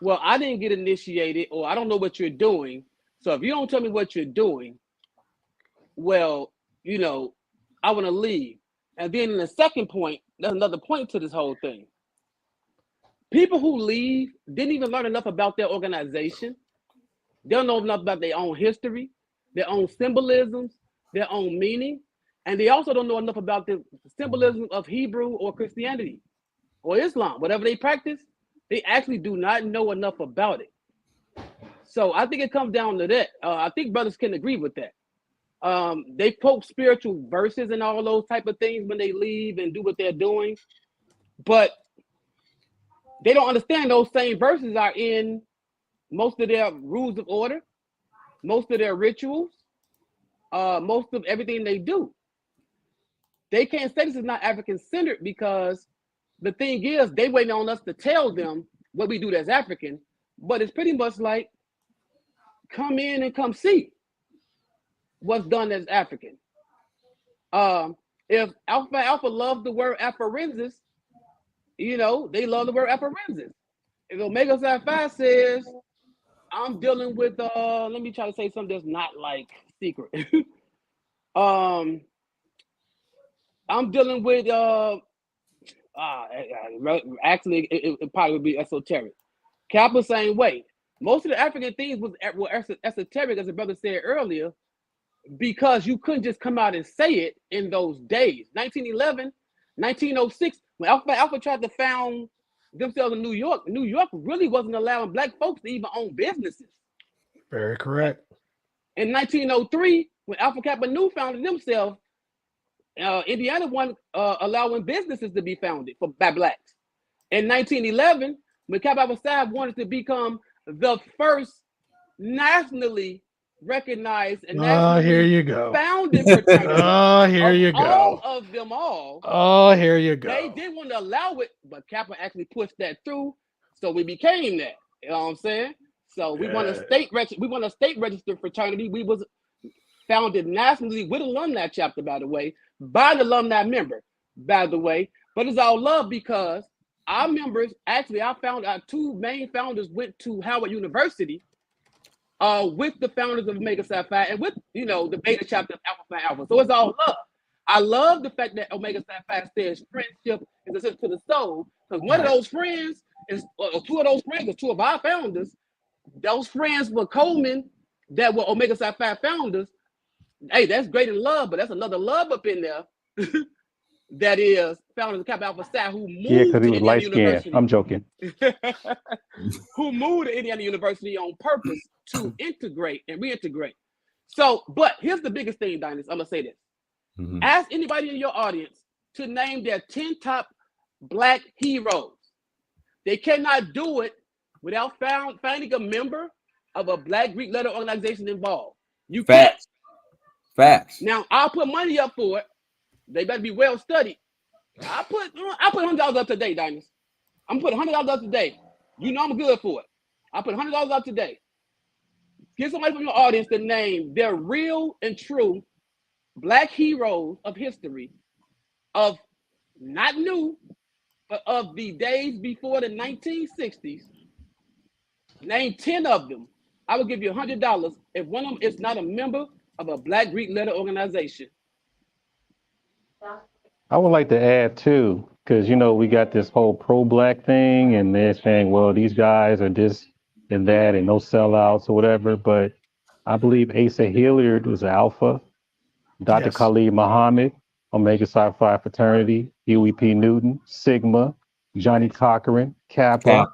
well, I didn't get initiated, or I don't know what you're doing, So if you don't tell me what you're doing, well, you know, I want to leave. And then in the second point, there's another point to this whole thing. People who leave didn't even learn enough about their organization. They don't know enough about their own history, their own symbolisms, their own meaning. And they also don't know enough about the symbolism of Hebrew or Christianity or Islam, whatever they practice. They actually do not know enough about it. So I think it comes down to that. I think brothers can agree with that. They quote spiritual verses and all those type of things when they leave and do what they're doing, but they don't understand those same verses are in most of their rules of order, most of their rituals, most of everything they do. They can't say this is not African-centered because the thing is, they waiting on us to tell them what we do that's African, but it's pretty much like, come in and come see what's done as African. If Alpha loves the word aphorensis, you know, they love the word aphorensis. If Omega Psi Phi says, I'm dealing with, let me try to say something that's not like secret. I'm dealing with, actually, it probably would be esoteric. Kappa, same way. Most of the African things were esoteric, as the brother said earlier, because you couldn't just come out and say it in those days. 1911, 1906, when Alpha tried to found themselves in New York really wasn't allowing black folks to even own businesses. Very correct. In 1903, when Alpha Kappa Nu founded themselves, Indiana wasn't allowing businesses to be founded by blacks. In 1911, when Kappa Alpha Psi wanted to become the first nationally recognized and nationally here you go. founded fraternity here you go. all of them all. Here you go. They didn't want to allow it, but Kappa actually pushed that through, so we became that. You know what I'm saying? So we want a state registered fraternity. We was founded nationally with alumni chapter, by the way, by an alumni member, by the way. But it's all love because our members, actually, our two main founders went to Howard University with the founders of Omega Psi Phi and with, you know, the beta chapter of Alpha Phi Alpha. So it's all love. I love the fact that Omega Psi Phi says friendship is essential to the soul, because one of those friends is, or two of those friends, or two of our founders, those friends were Coleman that were Omega Psi Phi founders. Hey, that's great in love, but that's another love up in there that is founders of Kappa Alpha Psi who moved to Indiana University. I'm joking. Who moved to Indiana University on purpose to integrate and reintegrate. So, but here's the biggest thing, Dynasty. I'm gonna say this. Mm-hmm. Ask anybody in your audience to name their 10 top black heroes. They cannot do it without finding a member of a black Greek letter organization involved. You can't. Facts. Now, I'll put money up for it. They better be well studied. I put $100 up today, Dynasty. I'm putting $100 up today. You know I'm good for it. I put $100 up today. Get somebody from your audience to name their real and true black heroes of history, of not new, but of the days before the 1960s. Name 10 of them. I will give you $100 if one of them is not a member of a black Greek letter organization. I would like to add too, because you know we got this whole pro-black thing, and they're saying, well, these guys are this and that, and no sellouts or whatever. But I believe Asa Hilliard was Alpha, Dr. Khalid Muhammad, Omega Psi Phi fraternity, Huey P. Newton, Sigma, Johnny Cochran, Kappa.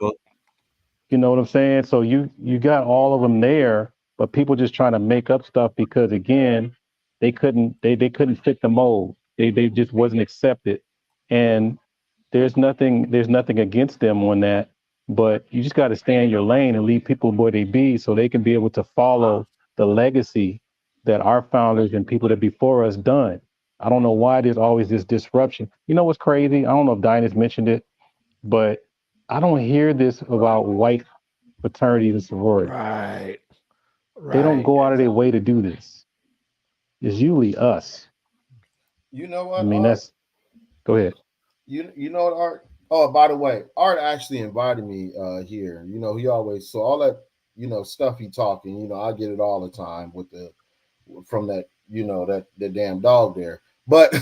You know what I'm saying? So you got all of them there, but people just trying to make up stuff because again, they couldn't fit the mold. They just wasn't accepted. And there's nothing against them on that, but you just got to stay in your lane and leave people where they be so they can be able to follow the legacy that our founders and people that before us done. I don't know why there's always this disruption. You know what's crazy? I don't know if Dinah's mentioned it, but I don't hear this about white fraternities and sororities. Right. They don't go out of their way to do this. It's usually us. You know what? I mean, that's. Go ahead. You know what, Art? Oh, by the way, Art actually invited me here. You know, he always, so all that, stuffy talking. I get it all the time from that, that the damn dog there. But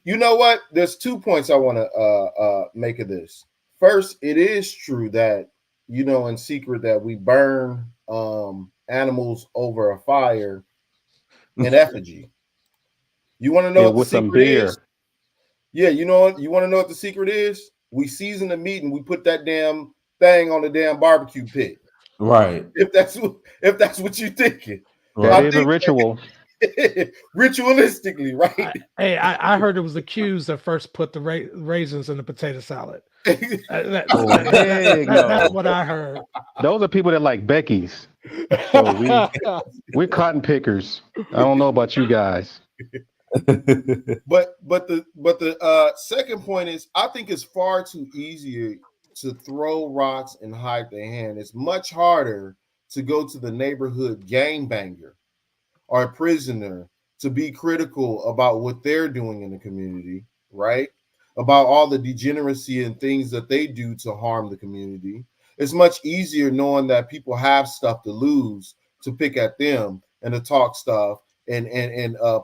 you know what? There's 2 points I want to make of this. First, it is true that in secret that we burn animals over a fire in effigy. You want to know what the with some secret beer. is? Yeah, you want to know what the secret is? We season the meat and we put that damn thing on the damn barbecue pit. Right. If that's what you're thinking. That Right. is a ritual. Ritualistically, right? I heard it was the Q's that first put the raisins in the potato salad. That's what I heard. Those are people that like Becky's. So we're cotton pickers. I don't know about you guys. But the second point is, I think it's far too easy to throw rocks and hide their hand. It's much harder to go to the neighborhood gangbanger or a prisoner to be critical about what they're doing in the community, right? About all the degeneracy and things that they do to harm the community. It's much easier knowing that people have stuff to lose to pick at them and to talk stuff and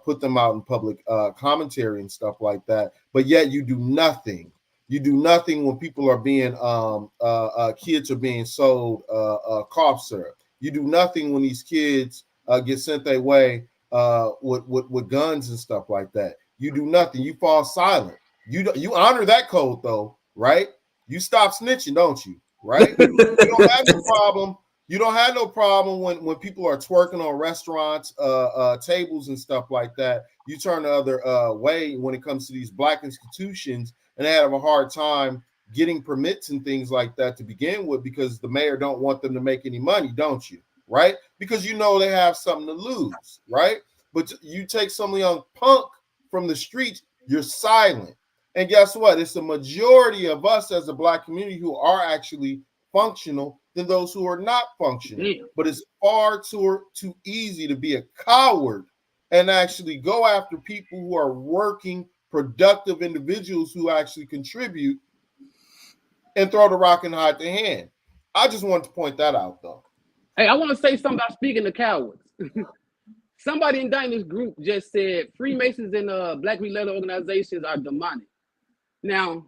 put them out in public commentary and stuff like that. But yet you do nothing. You do nothing when people are being kids are being sold cough syrup. You do nothing when these kids get sent their way with guns and stuff like that. You do nothing. You fall silent. You honor that code though, right? You stop snitching, don't you? Right? You don't have no problem. You don't have no problem when people are twerking on restaurants, tables and stuff like that. You turn the other way when it comes to these black institutions, and they have a hard time getting permits and things like that to begin with because the mayor don't want them to make any money, don't you? Right? Because they have something to lose, right? But you take some young punk from the streets, you're silent. And guess what? It's the majority of us as a black community who are actually functional than those who are not functional. But it's far too easy to be a coward and actually go after people who are working, productive individuals who actually contribute and throw the rock and hide their hand. I just wanted to point that out, though. Hey, I want to say something about speaking to cowards. Somebody in Dinah's group just said Freemasons and Black Letter organizations are demonic. Now,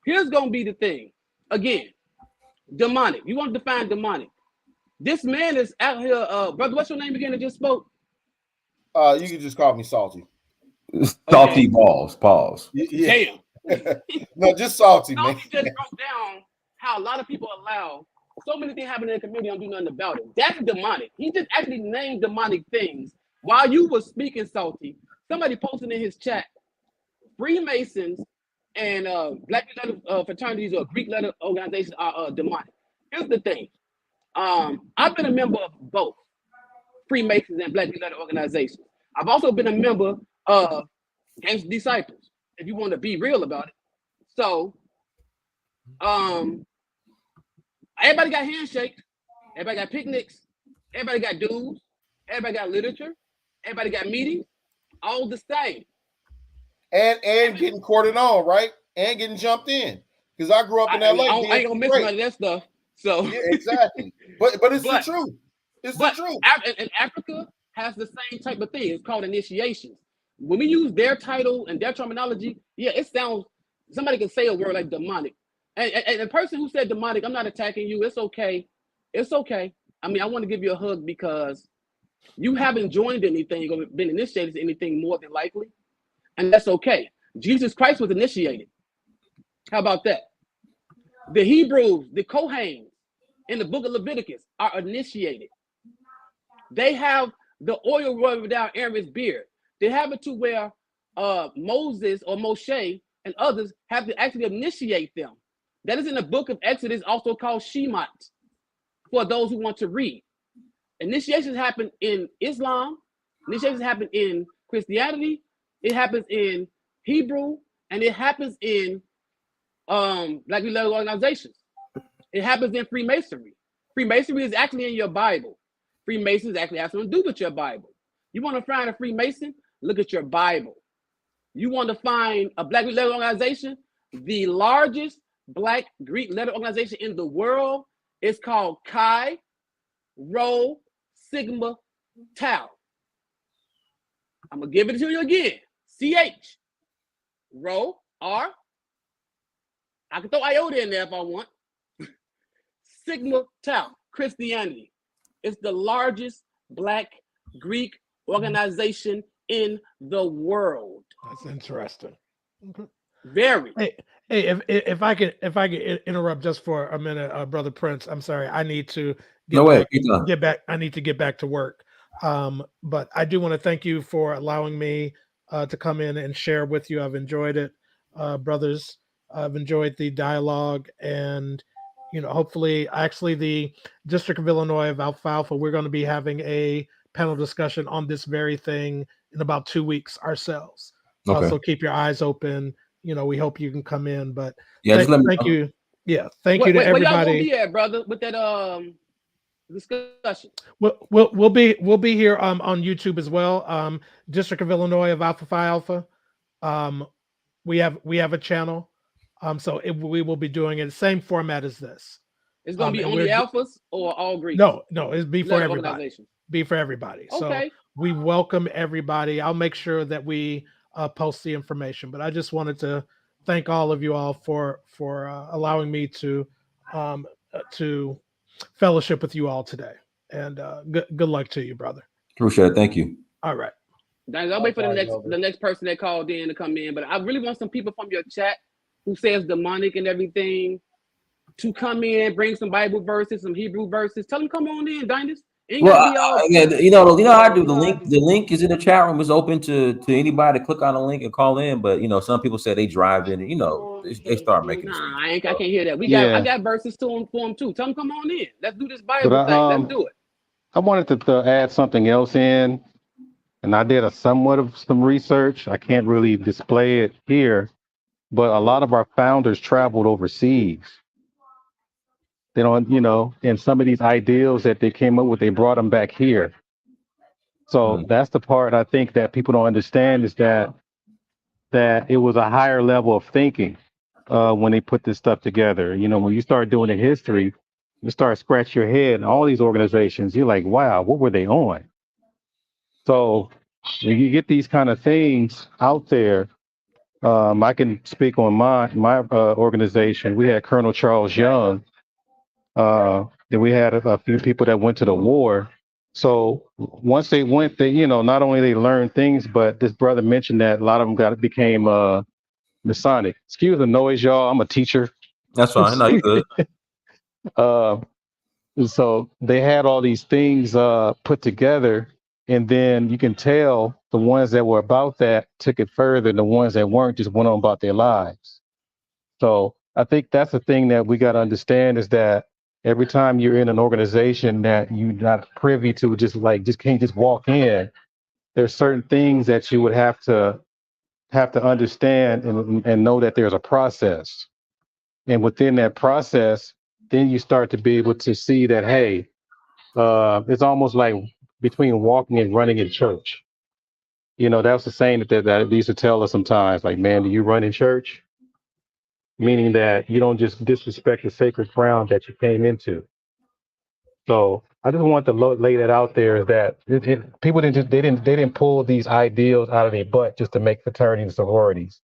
here's going to be the thing. Again, demonic. You want to define demonic. This man is out here, brother, what's your name again that just spoke? You can just call me Salty. Salty balls, pause. Yeah. Damn. No, just Salty, man. Salty just broke down how a lot of people allow so many things happen in the community and don't do nothing about it. That's demonic. He just actually named demonic things. While you were speaking, Salty, somebody posted in his chat, Freemasons and Black Letter fraternities or Greek letter organizations are demonic. Here's the thing. I've been a member of both Freemasons and Black Letter organizations. I've also been a member of Gangster Disciples, if you want to be real about it. So, everybody got handshakes, everybody got picnics, everybody got dues, everybody got literature, everybody got meetings, all the same. And getting courted on, right? And getting jumped in. Because I grew up in LA. I ain't gonna miss none of that stuff. So yeah, exactly. But it's the truth. It's the truth. And Africa has the same type of thing. It's called initiations. When we use their title and their terminology, yeah, it sounds, somebody can say a word like demonic. And the person who said demonic, I'm not attacking you. It's okay. It's okay. I mean, I want to give you a hug because you haven't joined anything or been initiated to anything more than likely. And that's okay. Jesus Christ was initiated. How about that? The Hebrews, the Kohanes in the book of Leviticus are initiated. They have the oil running down Aaron's beard. They have it to where Moses or Moshe and others have to actually initiate them. That is in the book of Exodus, also called Shemot, for those who want to read. Initiations happen in Islam. Initiations happen in Christianity. It happens in Hebrew, and it happens in Black Letter organizations. It happens in Freemasonry. Freemasonry is actually in your Bible. Freemasons actually have something to do with your Bible. You want to find a Freemason? Look at your Bible. You want to find a Black Letter organization? The largest Black Greek letter organization in the world It's called Chi Rho Sigma Tau. I'm gonna give it to you again. CH Rho R. I can throw iota in there if I want. Sigma Tau. Christianity. It's the largest Black Greek organization in the world. That's interesting. Very. Hey, if I could interrupt just for a minute, Brother Prince. I'm sorry. I need to get back. I need to get back to work. But I do want to thank you for allowing me to come in and share with you. I've enjoyed it, brothers. I've enjoyed the dialogue, and hopefully, actually, the District of Illinois of Alfalfa, we're going to be having a panel discussion on this very thing in about 2 weeks ourselves. Okay. So keep your eyes open. We hope you can come in. But just let me thank you. Yeah, thank you to everybody. Where y'all gonna be at, brother, with that discussion? We'll be here on YouTube as well. District of Illinois of Alpha Phi Alpha. We have a channel. So we will be doing it the same format as this. It's gonna be only alphas or all Greeks? No, it's be for everybody. Be for everybody. Okay. So we welcome everybody. I'll make sure that we post the information. But I just wanted to thank all of you all for allowing me to fellowship with you all today. And good luck to you, brother. Appreciate it. Thank you. All right. I'll wait for the next person that called in to come in. But I really want some people from your chat who says demonic and everything to come in, bring some Bible verses, some Hebrew verses. Tell them come on in, Dynast. Well, I do. The link is in the chat room. It's open to anybody to click on the link and call in. But some people say they drive in. They start making. Nah, I can't hear that. I got verses for them too. Tell them come on in. Let's do this Bible thing. Let's do it. I wanted to add something else in, and I did somewhat of some research. I can't really display it here, but a lot of our founders traveled overseas. They don't, and some of these ideals that they came up with, they brought them back here. So that's the part I think that people don't understand, is that it was a higher level of thinking when they put this stuff together. When you start doing the history, you start scratching your head, and all these organizations, you're like, wow, what were they on? So when you get these kind of things out there, I can speak on my organization. We had Colonel Charles Young. Then we had a few people that went to the war. So once they went, they not only they learned things, but this brother mentioned that a lot of them became Masonic. Excuse the noise, y'all. I'm a teacher. That's fine. No, you good. So they had all these things put together, and then you can tell the ones that were about that took it further, and the ones that weren't just went on about their lives. So I think that's the thing that we got to understand, is that every time you're in an organization that you're not privy to, just can't just walk in. There's certain things that you would have to understand and know that there's a process. And within that process, then you start to be able to see that, hey, it's almost like between walking and running in church. That was the saying that they used to tell us sometimes, like, man, do you run in church? Meaning that you don't just disrespect the sacred ground that you came into. So I just want to lay that out there, that people didn't pull these ideals out of their butt just to make fraternities and sororities.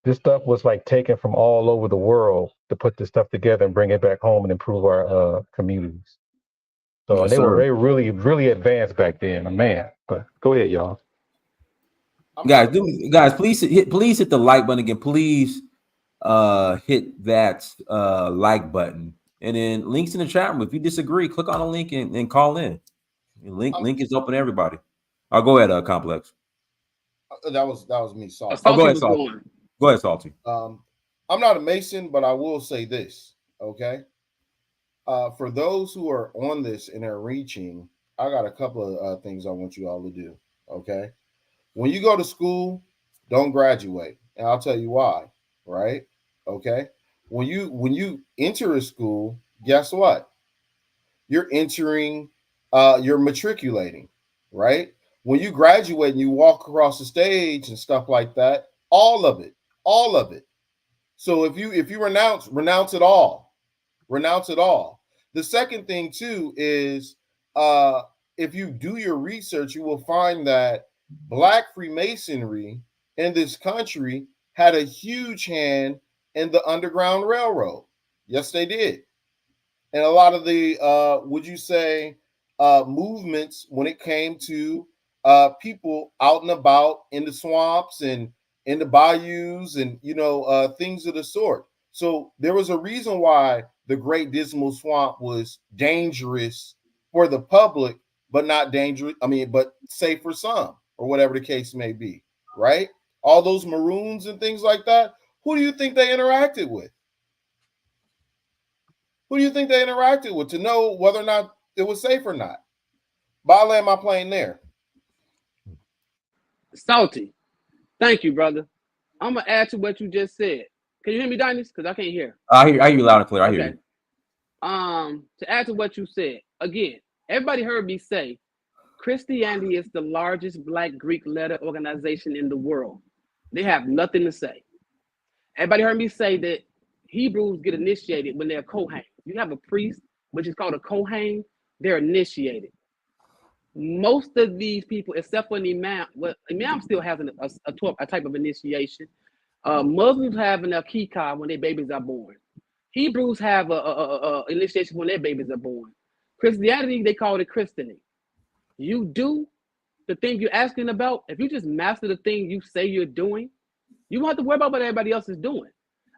This stuff was like taken from all over the world to put this stuff together and bring it back home and improve our communities. So they were really, really advanced back then, man. But go ahead, y'all. Guys, please hit the like button again. Please hit that like button, and then links in the chat room. If you disagree, click on the link and call in. Link is open to everybody. I'll go ahead, Complex. That was me. Sorry. Go ahead, Salty. Go ahead, Salty. I'm not a Mason, but I will say this, okay? For those who are on this and are reaching, I got a couple of things I want you all to do, okay? When you go to school, don't graduate, and I'll tell you why, right? Okay? When you enter a school, guess what? You're entering, you're matriculating, right? When you graduate and you walk across the stage and stuff like that, all of it. So if you renounce it all. The second thing too is if you do your research, you will find that Black Freemasonry in this country had a huge hand in the Underground Railroad. Yes, they did. And a lot of the would you say movements when it came to people out and about in the swamps and in the bayous and things of the sort. So there was a reason why the Great Dismal Swamp was dangerous for the public, but not dangerous. I mean, but safe for some, or whatever the case may be, right? All those maroons and things like that. Who do you think they interacted with? Who do you think they interacted with to know whether or not it was safe or not? But I land my plane there. Salty. Thank you, brother. I'm gonna add to what you just said. Can you hear me, Dynasty? Because I can't hear. I hear you loud and clear. I hear you. To add to what you said, again, everybody heard me say Christianity is the largest Black Greek letter organization in the world. They have nothing to say. Everybody heard me say that Hebrews get initiated when they're Kohen. You have a priest, which is called a Kohen, they're initiated. Most of these people, except for an imam, well, imam still has a type of initiation. Muslims have an akikah when their babies are born. Hebrews have a initiation when their babies are born. Christianity, they call it christening. You do the thing you're asking about. If you just master the thing you say you're doing, you don't have to worry about what everybody else is doing.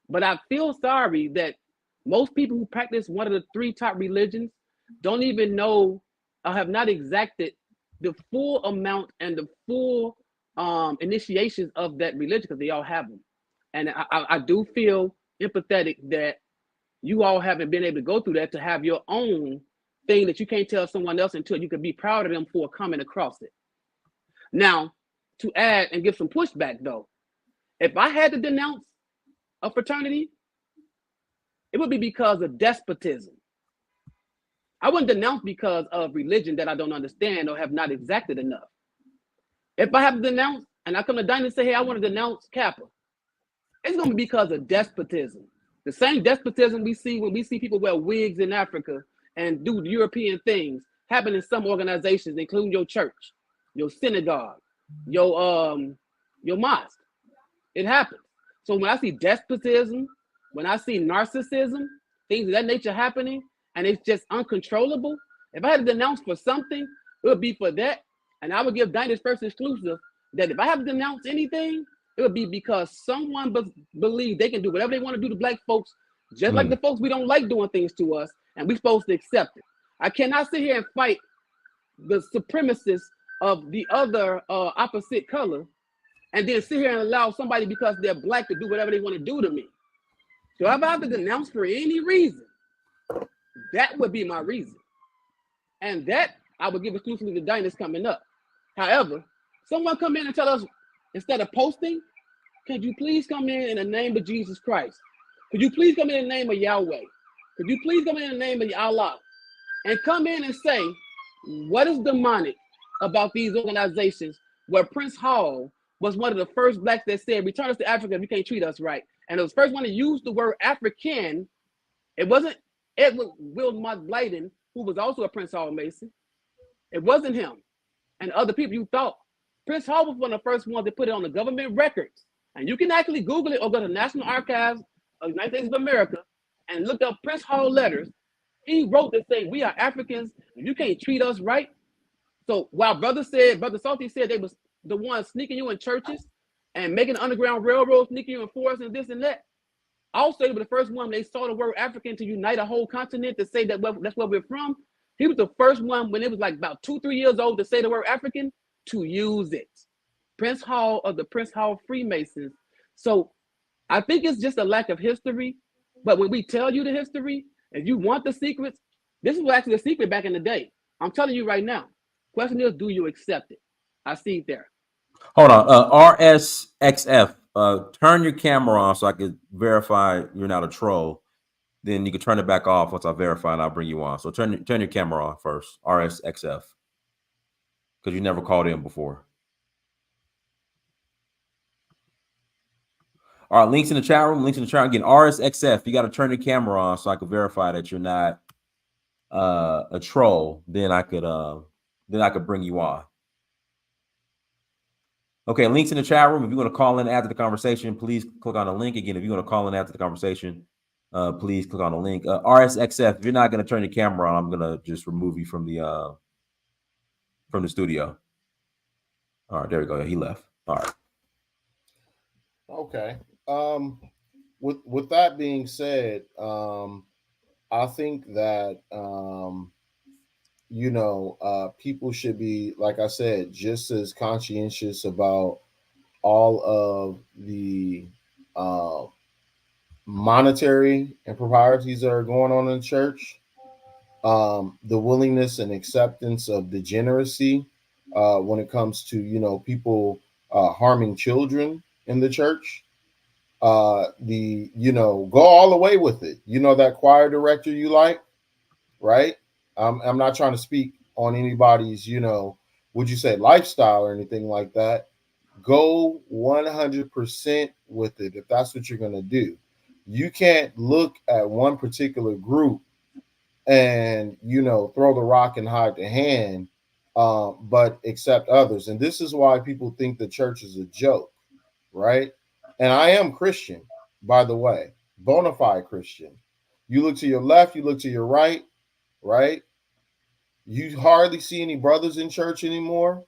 But I feel sorry that most people who practice one of the three top religions don't even know or have not exacted the full amount and the full initiations of that religion, because they all have them. And I do feel empathetic that you all haven't been able to go through that to have your own thing that you can't tell someone else until you can be proud of them for coming across it. Now, to add and give some pushback though, if I had to denounce a fraternity, it would be because of despotism. I wouldn't denounce because of religion that I don't understand or have not exacted enough. If I have to denounce and I come to Dinah and say, hey, I want to denounce Kappa, it's going to be because of despotism. The same despotism we see when we see people wear wigs in Africa and do European things happen in some organizations, including your church, your synagogue, your mosque. It happens. So when I see despotism, when I see narcissism, things of that nature happening, and it's just uncontrollable, if I had to denounce for something, it would be for that. And I would give Dinah's first exclusive that if I have to denounce anything, it would be because someone believes they can do whatever they want to do to Black folks, just like the folks we don't like doing things to us, and we're supposed to accept it. I cannot sit here and fight the supremacists of the other opposite color and then sit here and allow somebody because they're Black to do whatever they want to do to me. So if I have to denounce for any reason, that would be my reason. And that I would give exclusively to Dinah's coming up. However, someone come in and tell us, instead of posting, could you please come in the name of Jesus Christ? Could you please come in the name of Yahweh? Could you please come in the name of Allah? And come in and say, what is demonic about these organizations where Prince Hall was one of the first Blacks that said, return us to Africa if you can't treat us right. And it was the first one to use the word African. It wasn't Edward Wilmot Blyden, who was also a Prince Hall Mason. It wasn't him and other people you thought. Prince Hall was one of the first ones that put it on the government records. And you can actually Google it or go to the National Archives of the United States of America and look up Prince Hall letters. He wrote this saying, we are Africans, and you can't treat us right. So while Brother Salty said they was the ones sneaking you in churches and making the Underground Railroad, sneaking you in forests and this and that, also, he was the first one when they saw the word African to unite a whole continent to say that that's where we're from. He was the first one when it was like about 2-3 years old to say the word African to use it. Prince Hall of the Prince Hall Freemasons. So I think it's just a lack of history. But when we tell you the history, if you want the secrets, this was actually a secret back in the day. I'm telling you right now. Question is, do you accept it? I see it there. Hold on. RSXF. Turn your camera on so I can verify you're not a troll. Then you can turn it back off once I verify and I'll bring you on. So turn your camera on first, RSXF. Because you never called in before. All right, links in the chat room, links in the chat room. Again, RSXF, you got to turn your camera on so I can verify that you're not a troll, then I could bring you on. Okay, links in the chat room. If you want to call in after the conversation, please click on the link. Again, if you want to call in after the conversation, please click on the link. RSXF, if you're not going to turn your camera on, I'm going to just remove you from the studio. All right, there we go. He left. All right. Okay. With that being said, I think that people should be, like I said, just as conscientious about all of the monetary improprieties that are going on in the church, the willingness and acceptance of degeneracy when it comes to people harming children in the church. Go all the way with it. That choir director you like, right? I'm not trying to speak on anybody's, would you say lifestyle or anything like that. Go 100% with it if that's what you're going to do. You can't look at one particular group and throw the rock and hide the hand, but accept others. And this is why people think the church is a joke, right? And I am Christian, by the way, bona fide Christian. You look to your left, you look to your right, right? You hardly see any brothers in church anymore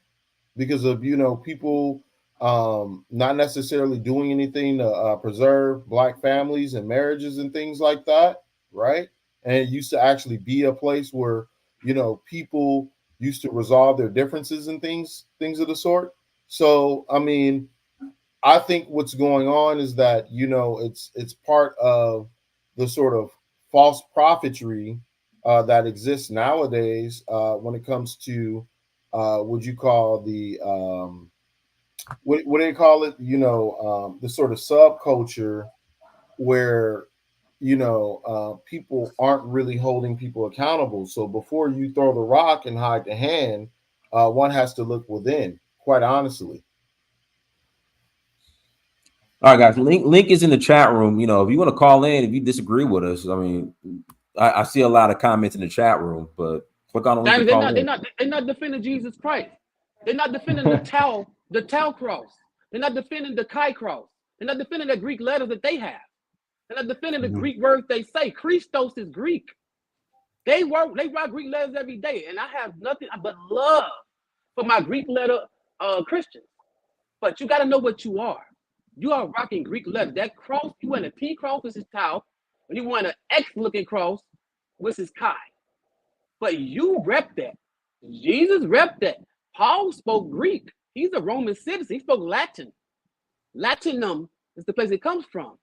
because of people not necessarily doing anything to preserve Black families and marriages and things like that, right? And it used to actually be a place where people used to resolve their differences and things of the sort. So I mean, I think what's going on is that it's part of the sort of false prophetry that exists nowadays when it comes to what you call the what do they call it? The sort of subculture where people aren't really holding people accountable. So before you throw the rock and hide the hand, one has to look within. Quite honestly. All right, guys. Link is in the chat room. If you want to call in, if you disagree with us, I mean, I see a lot of comments in the chat room, but click on the link. They're not defending Jesus Christ. They're not defending the Tau cross. They're not defending the Chi cross. They're not defending the Greek letters that they have. They're not defending the Greek words they say. Christos is Greek. They write Greek letters every day, and I have nothing but love for my Greek letter Christians. But you got to know what you are. You are rocking Greek letters. That cross, you want a P cross, which is Tau, and you want an X-looking cross, which is Chi. But you rep that. Jesus rep that. Paul spoke Greek. He's a Roman citizen. He spoke Latin. Latinum is the place it comes from.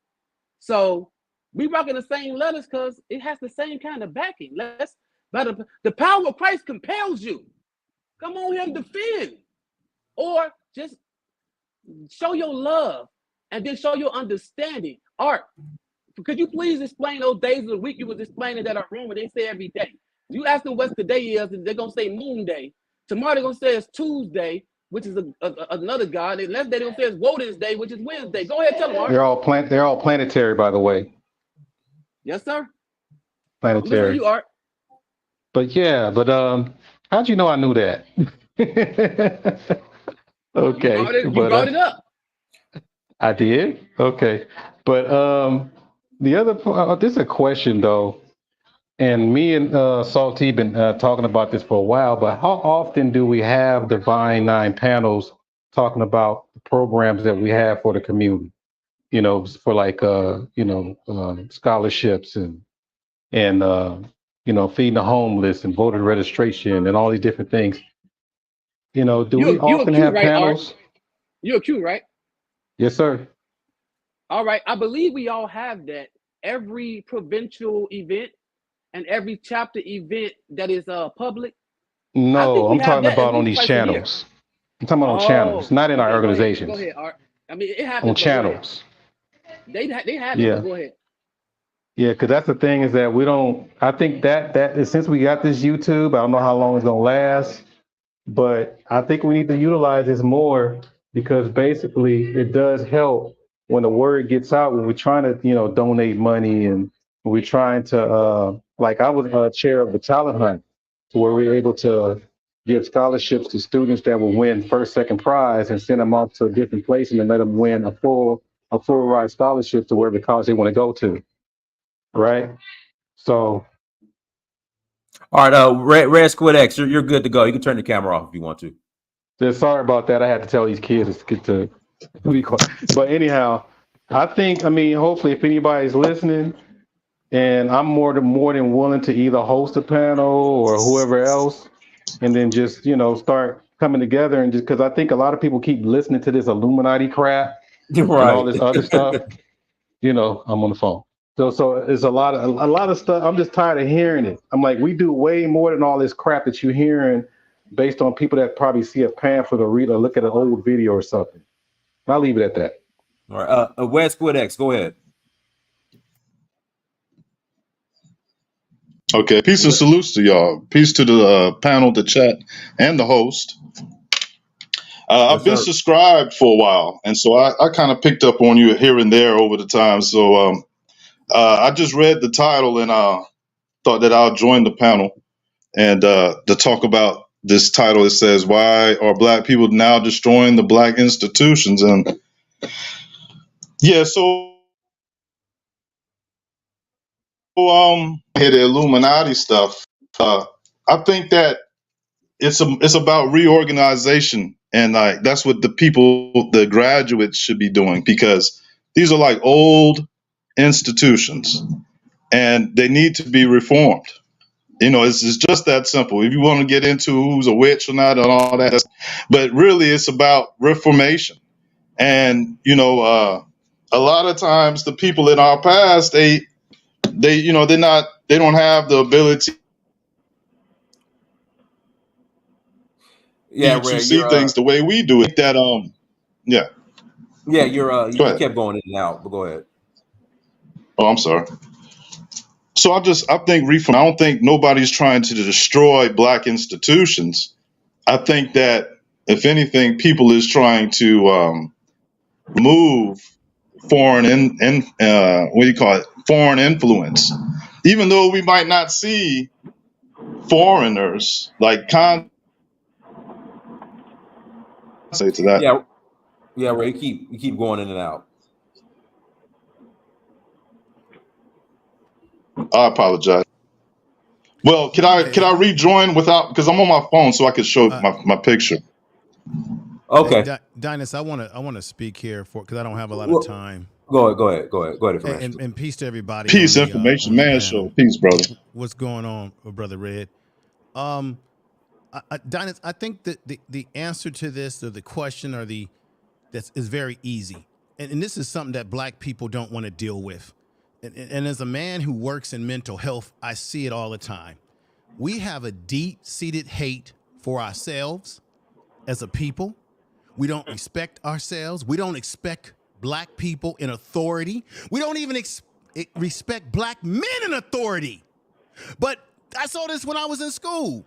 So we rocking the same letters because it has the same kind of backing. But the power of Christ compels you. Come on here and defend. Or just show your love and then show your understanding. Art, could you please explain those days of the week you was explaining that are Roman? They say every day. You ask them what the day is, and they're gonna say Moon Day. Tomorrow they're gonna say it's Tuesday, which is another god. And next day they're gonna say it's Woden's Day, which is Wednesday. Go ahead, tell them. Art. They're all planetary, by the way. Yes, sir. Planetary. You Art. But how'd you know I knew that? Okay, you brought it up. I did. Okay, but the other this is a question though. And me and Salty been talking about this for a while, but how often do we have Divine Nine panels talking about the programs that we have for the community? For like scholarships and feeding the homeless and voter registration and all these different things. Do we often have panels? Art? You're a Q, right? Yes, sir. All right. I believe we all have that. Every provincial event and every chapter event that is public. No, I'm talking about on these channels. I'm talking about on channels, not in our organizations. Go ahead, Art. I mean, it happens on channels. They have it. Go ahead. Yeah, because that's the thing is that we don't. I think that since we got this YouTube, I don't know how long it's gonna last, but I think we need to utilize this more because basically it does help when the word gets out when we're trying to donate money and we're trying to like I was chair of the talent hunt, where we were able to give scholarships to students that will win first, second prize and send them off to a different place and then let them win a full ride scholarship to wherever college they want to go to. Right. So. All right. Red Squid X, you're good to go. You can turn the camera off if you want to. Sorry about that. I had to tell these kids to get to. But anyhow, I mean, hopefully, if anybody's listening, and I'm more than willing to either host a panel or whoever else, and then just start coming together and just because I think a lot of people keep listening to this Illuminati crap and all this other stuff. I'm on the phone. So it's a lot of stuff. I'm just tired of hearing it. I'm like, we do way more than all this crap that you're hearing based on people that probably see a pamphlet or read or look at an old video or something. I'll leave it at that. All right. Red Squid X, go ahead. Okay, peace and salutes to y'all. Peace to the panel, the chat, and the host. I've been subscribed for a while, and so I kind of picked up on you here and there over the time. So I just read the title and thought that I'll join the panel and to talk about this title. It says, "Why are Black people now destroying the Black institutions?" And yeah, so here the Illuminati stuff. I think that it's about reorganization, and like that's what the graduates should be doing, because these are like old institutions and they need to be reformed. It's just that simple. If you want to get into who's a witch or not and all that, but really it's about reformation. And a lot of times the people in our past, they don't have the ability to see things the way we do it. That you kept going in and out, but go ahead. Oh, I'm sorry. So I think reform. I don't think nobody's trying to destroy Black institutions. I think that if anything, people is trying to remove foreign foreign influence. Even though we might not see foreigners like say to that. Yeah, Ray, you keep going in and out. I apologize. Well, can I rejoin without, because I'm on my phone so I could show my picture. Okay. Hey, Dynast, I want to speak here because I don't have a lot of time. Go ahead. And peace to everybody. Peace, information, man. Show peace, brother. What's going on, Brother Red? Dynast, I think that the answer to this, or the question, is very easy, and this is something that Black people don't want to deal with. And as a man who works in mental health, I see it all the time. We have a deep-seated hate for ourselves as a people. We don't respect ourselves. We don't expect Black people in authority. We don't even respect Black men in authority. But I saw this when I was in school.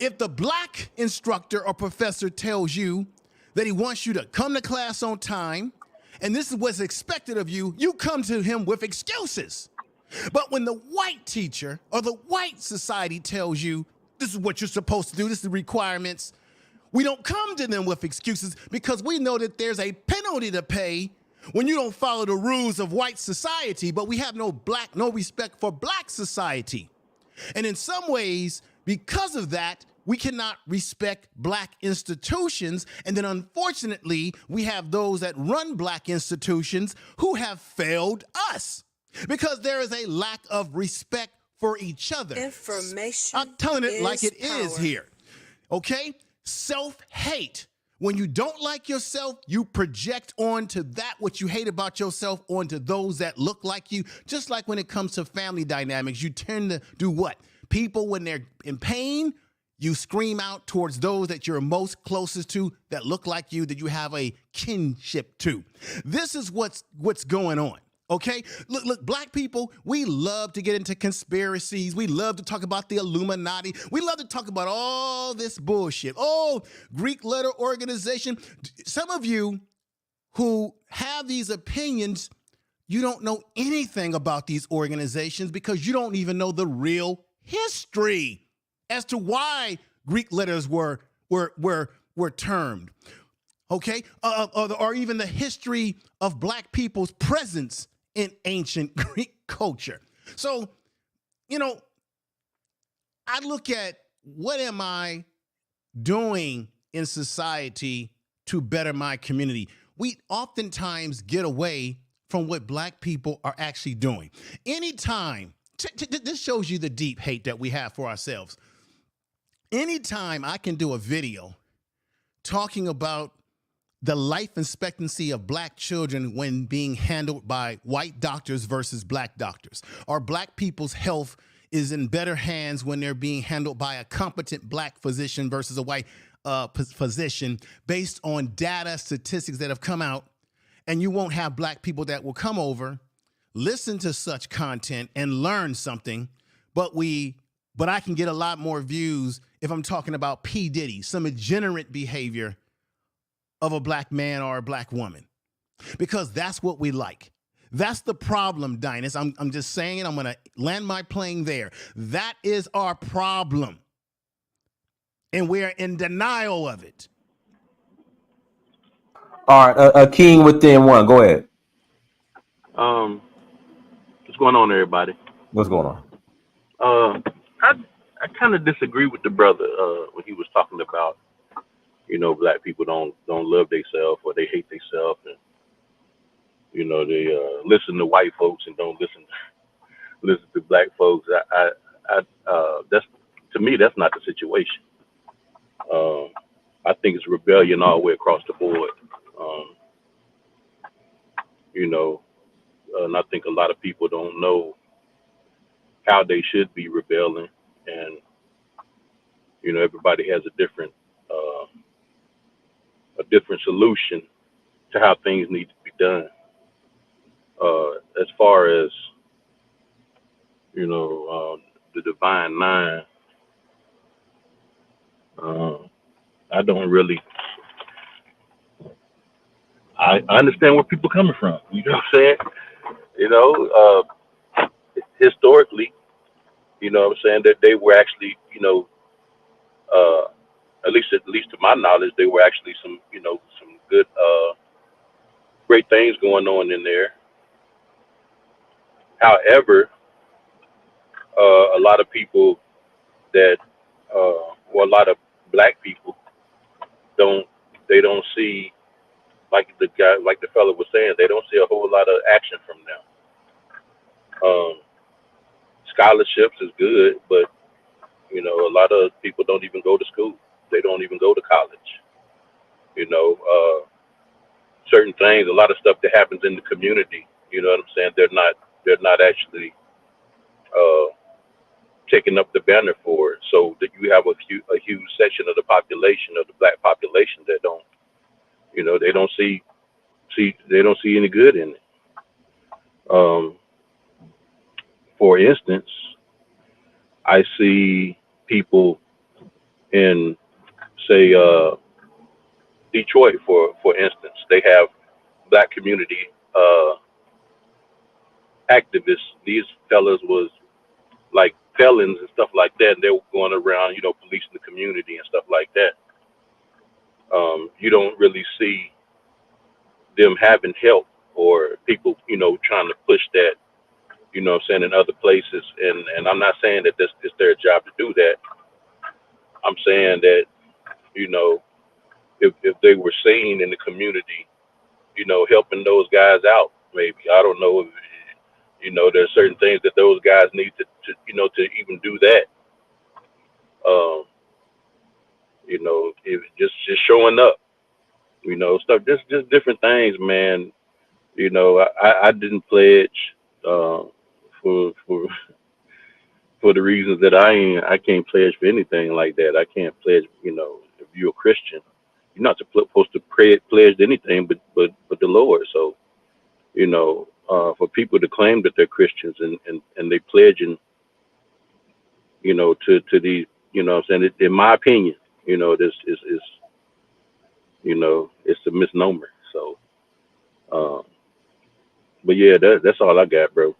If the Black instructor or professor tells you that he wants you to come to class on time, and this is what's expected of you, you come to him with excuses. But when the white teacher or the white society tells you this is what you're supposed to do, this is the requirements, we don't come to them with excuses, because we know that there's a penalty to pay when you don't follow the rules of white society. But we have no respect for Black society. And in some ways, because of that, we cannot respect Black institutions. And then unfortunately, we have those that run Black institutions who have failed us because there is a lack of respect for each other. Information. I'm telling it like it power. is here. Okay? Self-hate. When you don't like yourself, you project onto that what you hate about yourself onto those that look like you. Just like when it comes to family dynamics, you tend to do what? People, when they're in pain, you scream out towards those that you're most closest to, that look like you, that you have a kinship to. This is what's going on. Okay, look, Black people, we love to get into conspiracies. We love to talk about the Illuminati. We love to talk about all this bullshit. Oh, Greek letter organization. Some of you who have these opinions you don't know anything about these organizations because you don't even know the real history as to why Greek letters were termed. Okay, or even the history of Black people's presence in ancient Greek culture. So, you know, I look at what am I doing in society to better my community. We oftentimes get away from what Black people are actually doing. Anytime, this shows you the deep hate that we have for ourselves. Anytime I can do a video talking about the life expectancy of Black children when being handled by white doctors versus Black doctors, or Black people's health is in better hands when they're being handled by a competent Black physician versus a white physician, based on data statistics that have come out, and you won't have Black people that will come over, listen to such content and learn something, but I can get a lot more views if I'm talking about P. Diddy, some degenerate behavior of a Black man or a Black woman, because that's what we like. That's the problem, Dynast. I'm just saying it. I'm going to land my plane there. That is our problem, and we're in denial of it. All right, a king within one. Go ahead. What's going on, everybody? What's going on? I kind of disagree with the brother when he was talking about, you know, Black people don't love themselves, or they hate themselves, and you know they listen to white folks and don't listen to Black folks. That's, to me, that's not the situation. I think it's rebellion all the way across the board. You know, and I think a lot of people don't know how they should be rebelling, and you know, everybody has a different solution to how things need to be done. As far as, you know, the Divine Nine, I don't really. I understand where people are coming from. You know what I'm saying? You know, historically, you know what I'm saying, that they were actually, you know, at least to my knowledge, they were actually some, you know, some good, great things going on in there. However, a lot of people that, or a lot of Black people don't see, like the fella was saying, they don't see a whole lot of action from them. Scholarships is good, but you know, a lot of people don't even go to school. They don't even go to college. You know, certain things, a lot of stuff that happens in the community, you know what I'm saying, they're not actually taking up the banner for it. So that you have a huge section of the population, of the Black population, that don't, you know, they don't see any good in it. For instance, I see people in, say, Detroit, for instance, they have Black community activists. These fellas was like felons and stuff like that, and they were going around, you know, policing the community and stuff like that. You don't really see them having help, or people, you know, trying to push that, you know what I'm saying, in other places. And I'm not saying that it's their job to do that. I'm saying that, you know, if they were seen in the community, you know, helping those guys out, maybe, I don't know, if, you know, there's certain things that those guys need to you know, to even do that. You know, if just showing up, you know, stuff, just different things, man. You know, I didn't pledge for the reasons that I can't pledge for anything like that. I can't pledge, you know, if you're a Christian, you're not supposed to pledge anything but the Lord. So, you know, for people to claim that they're Christians and they pledging, you know, to these, you know what I'm saying, in my opinion, you know, this is, you know, it's a misnomer. So But yeah, that's all I got, bro.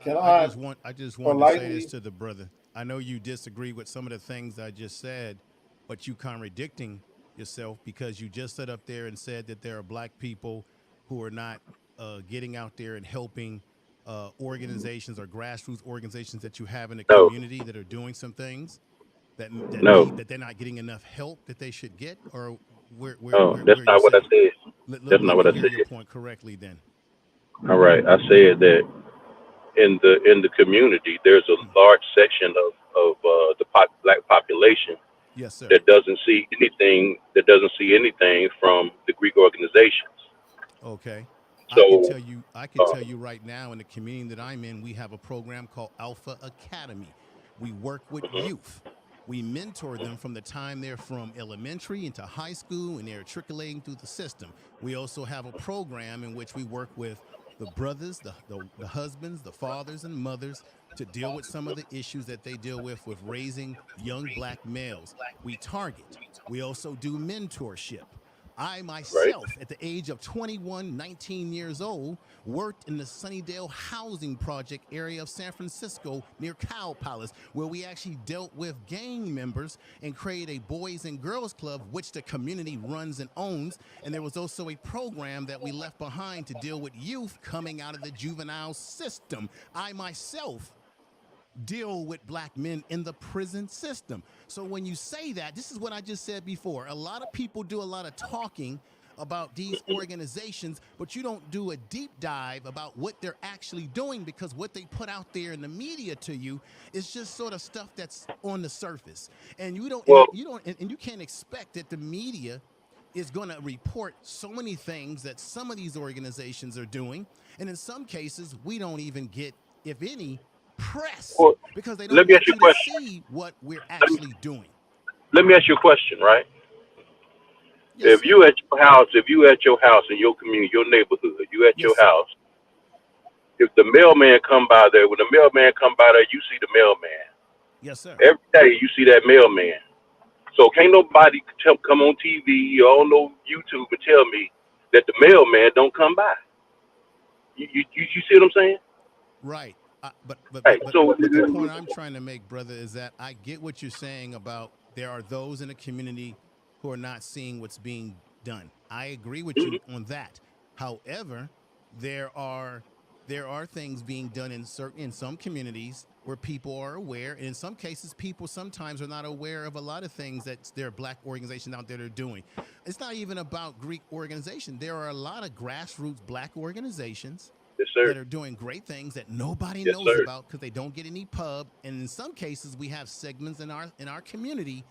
Can I I just wanted to say this politely? to the brother. I know you disagree with some of the things I just said, but you contradicting yourself because you just stood up there and said that there are black people who are not getting out there and helping organizations or grassroots organizations that you have in the No, community that are doing some things no, that they're not getting enough help that they should get, or no. That's where are you not what I saying? said. That's Let not me what I hear your said. point correctly then. All right, I said that in the community, there's a large section of the black population Yes, sir. that doesn't see anything from the Greek organizations. Okay. So, I can uh, tell you right now in the community that I'm in, we have a program called Alpha Academy. We work with mhm, youth. We mentor them from the time they're from elementary into high school and they're trickling through the system. We also have a program in which we work with the brothers, the husbands, the fathers and mothers to deal with some of the issues that they deal with raising young black males. We target. We also do mentorship. I right, myself, at the age of 21, 19 years old, worked in the Sunnydale housing project area of San Francisco near Cow Palace, where we actually dealt with gang members and created a boys and girls club, which the community runs and owns. And there was also a program that we left behind to deal with youth coming out of the juvenile system. I myself deal with black men in the prison system. So when you say that, this is what I just said before. A lot of people do a lot of talking about these organizations, but you don't do a deep dive about what they're actually doing, because what they put out there in the media to you is just sort of stuff that's on the surface. And well, and you can't expect that the media is going to report so many things that some of these organizations are doing. And in some cases, we don't even get, if any, press well, because they don't let me ask want you you a to question. see what we're Let me, actually doing. let me ask you a question, right? Yes, sir. If you at your house in your community, your neighborhood, you at Yes, your sir. house. If the mailman come by there, when the mailman come by there, you see the mailman. Yes, sir. Every day you see that mailman. So can't nobody come on TV or on no YouTube and tell me that the mailman don't come by. You see what I'm saying? Right. Hey, so But the point I'm trying to make, brother, is that I get what you're saying about there are those in the community who are not seeing what's being done. I agree with you on that. However, there are things being done in some communities where people are aware, and in some cases, people sometimes are not aware of a lot of things that there are black organizations out there that are doing. It's not even about Greek organization. There are a lot of grassroots black organizations yes, sir. that are doing great things that nobody Yes, knows sir. about because they don't get any pub. And in some cases, we have segments in our community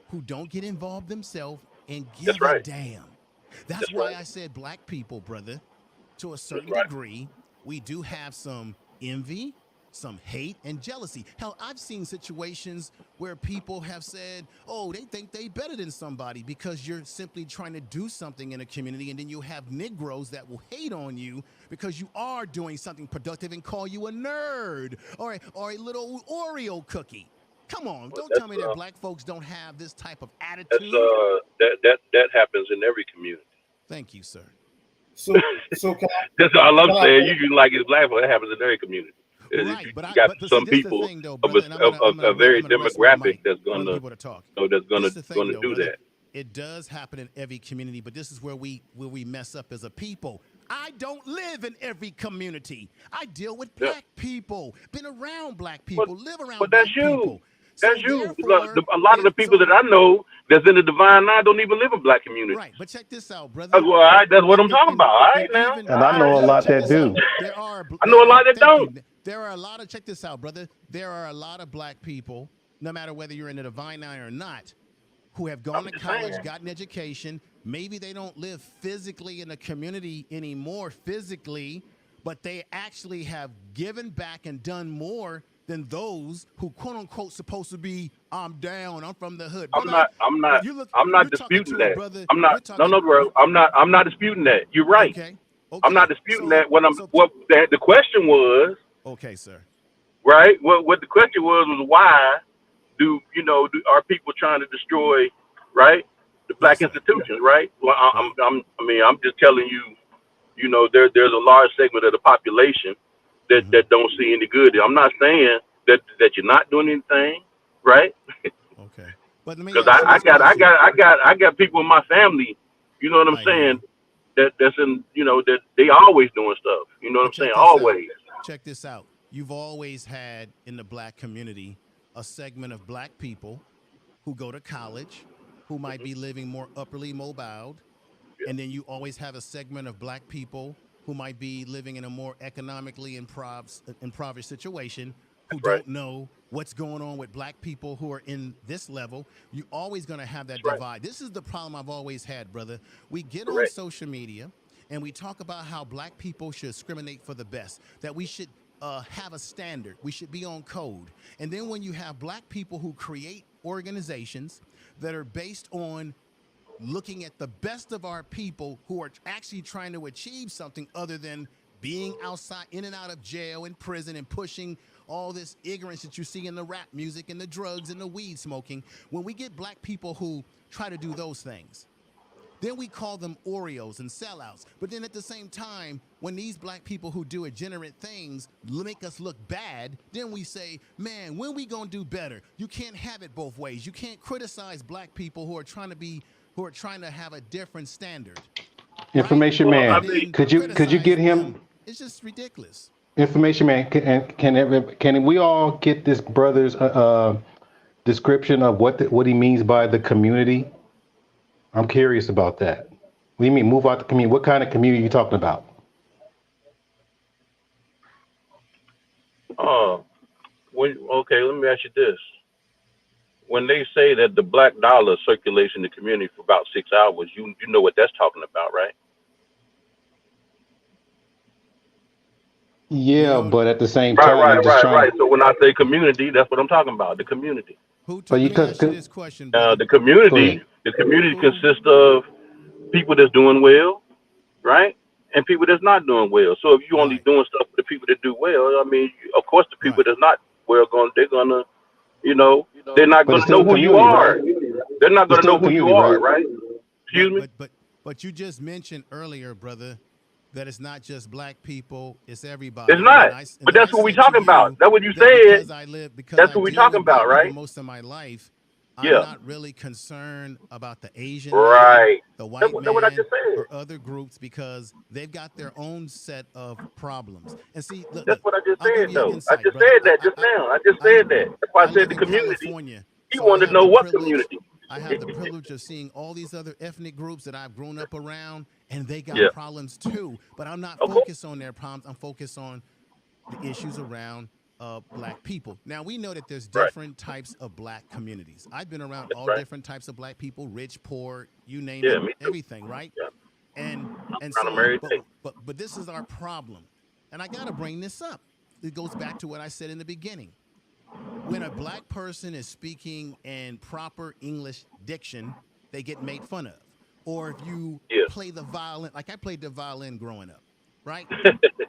who don't get involved themselves and That's give a right. damn. That's That's why right. I said black people, brother, to a That's certain right. degree, we do have some envy, some hate, and jealousy. Hell, I've seen situations where people have said, oh, they think they better than somebody because you're simply trying to do something in a community, and then you have Negroes that will hate on you because you are doing something productive and call you a nerd or a little Oreo cookie. Come on, Well, don't tell me that black folks don't have this type of that's attitude. that happens in every community. Thank you, sir. So so That's all I'm can I saying. You like it's black, but it happens in every community. Right, You got but see, some this is the people thing though, of brother, and a very I'm gonna rest my demographic mic that's for other gonna people to talk. that's This gonna is the thing gonna though, do brother. that. It does happen in every community, but this is where we mess up as a people. I don't live in every community. I deal with Yeah. black people, been around black But people, live but around that's black you. people. That's So you. Look, therefore, a lot of the people that I know that's in the Divine Nine don't even live in black communities. right, but check this out, That's brother. what that's what I'm talking about. All And right now. even And I All know a right. even lot check that this out. do. I know a lot that Thank don't. you. There are a lot of check this out, brother. There are a lot of black people, no matter whether you're in the Divine Nine or not, who have I'm gone to just college, saying. gotten education. Maybe they don't live physically in the community anymore, physically, but they actually have given back and done more than those who quote unquote supposed to be, I'm down, I'm from the hood. I'm Brother, not. I'm not. you look, I'm not you're talking disputing to a that. brother, I'm not. you're No, talking, no, bro. I'm not. I'm not disputing that. You're right. okay, I'm not okay. disputing that. What the question was, Okay, sir. right? What the question was why are people trying to destroy, right, the Yes, black sir. institutions, right? Well, Right. I'm just telling you, there's a large segment of the population that don't see any good. I'm not saying that you're not doing anything, right? Okay. But let me Because ask you I this question. got people in my family, you know what I'm saying, that's in, that they always doing stuff. You know what I'm saying? Always. Check this out. You've always had in the black community a segment of black people who go to college, who might be living more upperly mobile, and then you always have a segment of black people who might be living in a more economically impoverished situation, who don't know what's going on with black people who are in this level. You're always going to have that divide. This is the problem I've always had, brother. We get on social media and we talk about how black people should discriminate for the best, that we should have a standard, we should be on code. And then when you have black people who create organizations that are based on looking at the best of our people who are actually trying to achieve something other than being outside, in and out of jail and prison, and pushing all this ignorance that you see in the rap music and the drugs and the weed smoking. When we get black people who try to do those things, then we call them Oreos and sellouts. But then at the same time, when these black people who do degenerate things make us look bad, then we say, man, when we gonna do better? You can't have it both ways. You can't criticize black people who are trying to have a different standard. Information man, could you get him? It's just ridiculous. Information man, can we all get this brother's description of what he means by the community? I'm curious about that. What do you mean move out the community? What kind of community are you talking about? Okay, let me ask you this. When they say that the black dollar circulates in the community for about 6 hours, you know what that's talking about, right? Yeah, but at the same time, right. So when I say community, that's what I'm talking about, the community. Let me ask you this question. The community consists of people that's doing well, right? And people that's not doing well. So if you're only doing stuff for the people that do well, I mean, of course the people that's not well, they're gonna, they're not gonna know who you are. Right? They're not gonna know who you are, right? Excuse me? But you just mentioned earlier, brother, that it's not just black people, it's everybody. It's not. But that's what we're talking about. That's what you said. That's what we're talking about, right? Most of my life, I'm not really concerned about the Asian man, the white man, or other groups, because they've got their own set of problems. And see, look, that's what I just said, though. I just said that just now. I just said that. That's why I said the community. You want to know what community. I have the privilege of seeing all these other ethnic groups that I've grown up around, and they got problems too. But I'm not focused on their problems. I'm focused on the issues around black people. Now, we know that there's different types of black communities. I've been around all different types of black people, rich, poor, you name it, everything, right? And so, but this is our problem. And I got to bring this up. It goes back to what I said in the beginning. When a black person is speaking in proper English diction, they get made fun of. Or if you play the violin, like I played the violin growing up, right?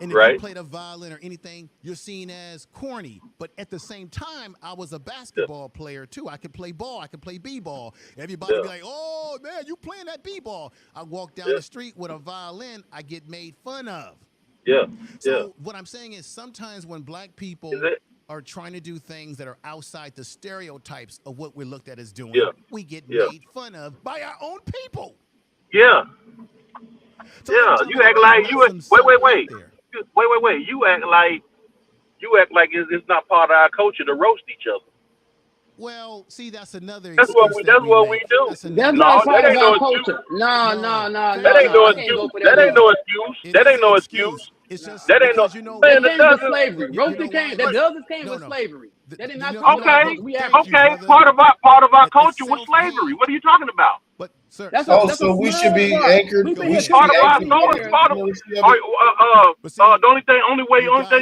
And if you play the violin or anything, you're seen as corny. But at the same time, I was a basketball player too. I could play ball. I could play b-ball. Everybody be like, oh, man, you playing that b-ball. I walk down the street with a violin, I get made fun of. So what I'm saying is sometimes when black people are trying to do things that are outside the stereotypes of what we're looked at as doing, we get made fun of by our own people. So you act like you wait. You act like it's not part of our culture to roast each other. Well, see, that's another. That's what we do. That's not part of our culture. No. That ain't no excuse. That ain't no excuse. That ain't no excuse. It's just that ain't no. That came with slavery. Roasting came. That doesn't came with slavery. That did not come Okay. Part of our culture was slavery. What are you talking about? But sir, so we should be anchored. Part of our soul is part of. The only thing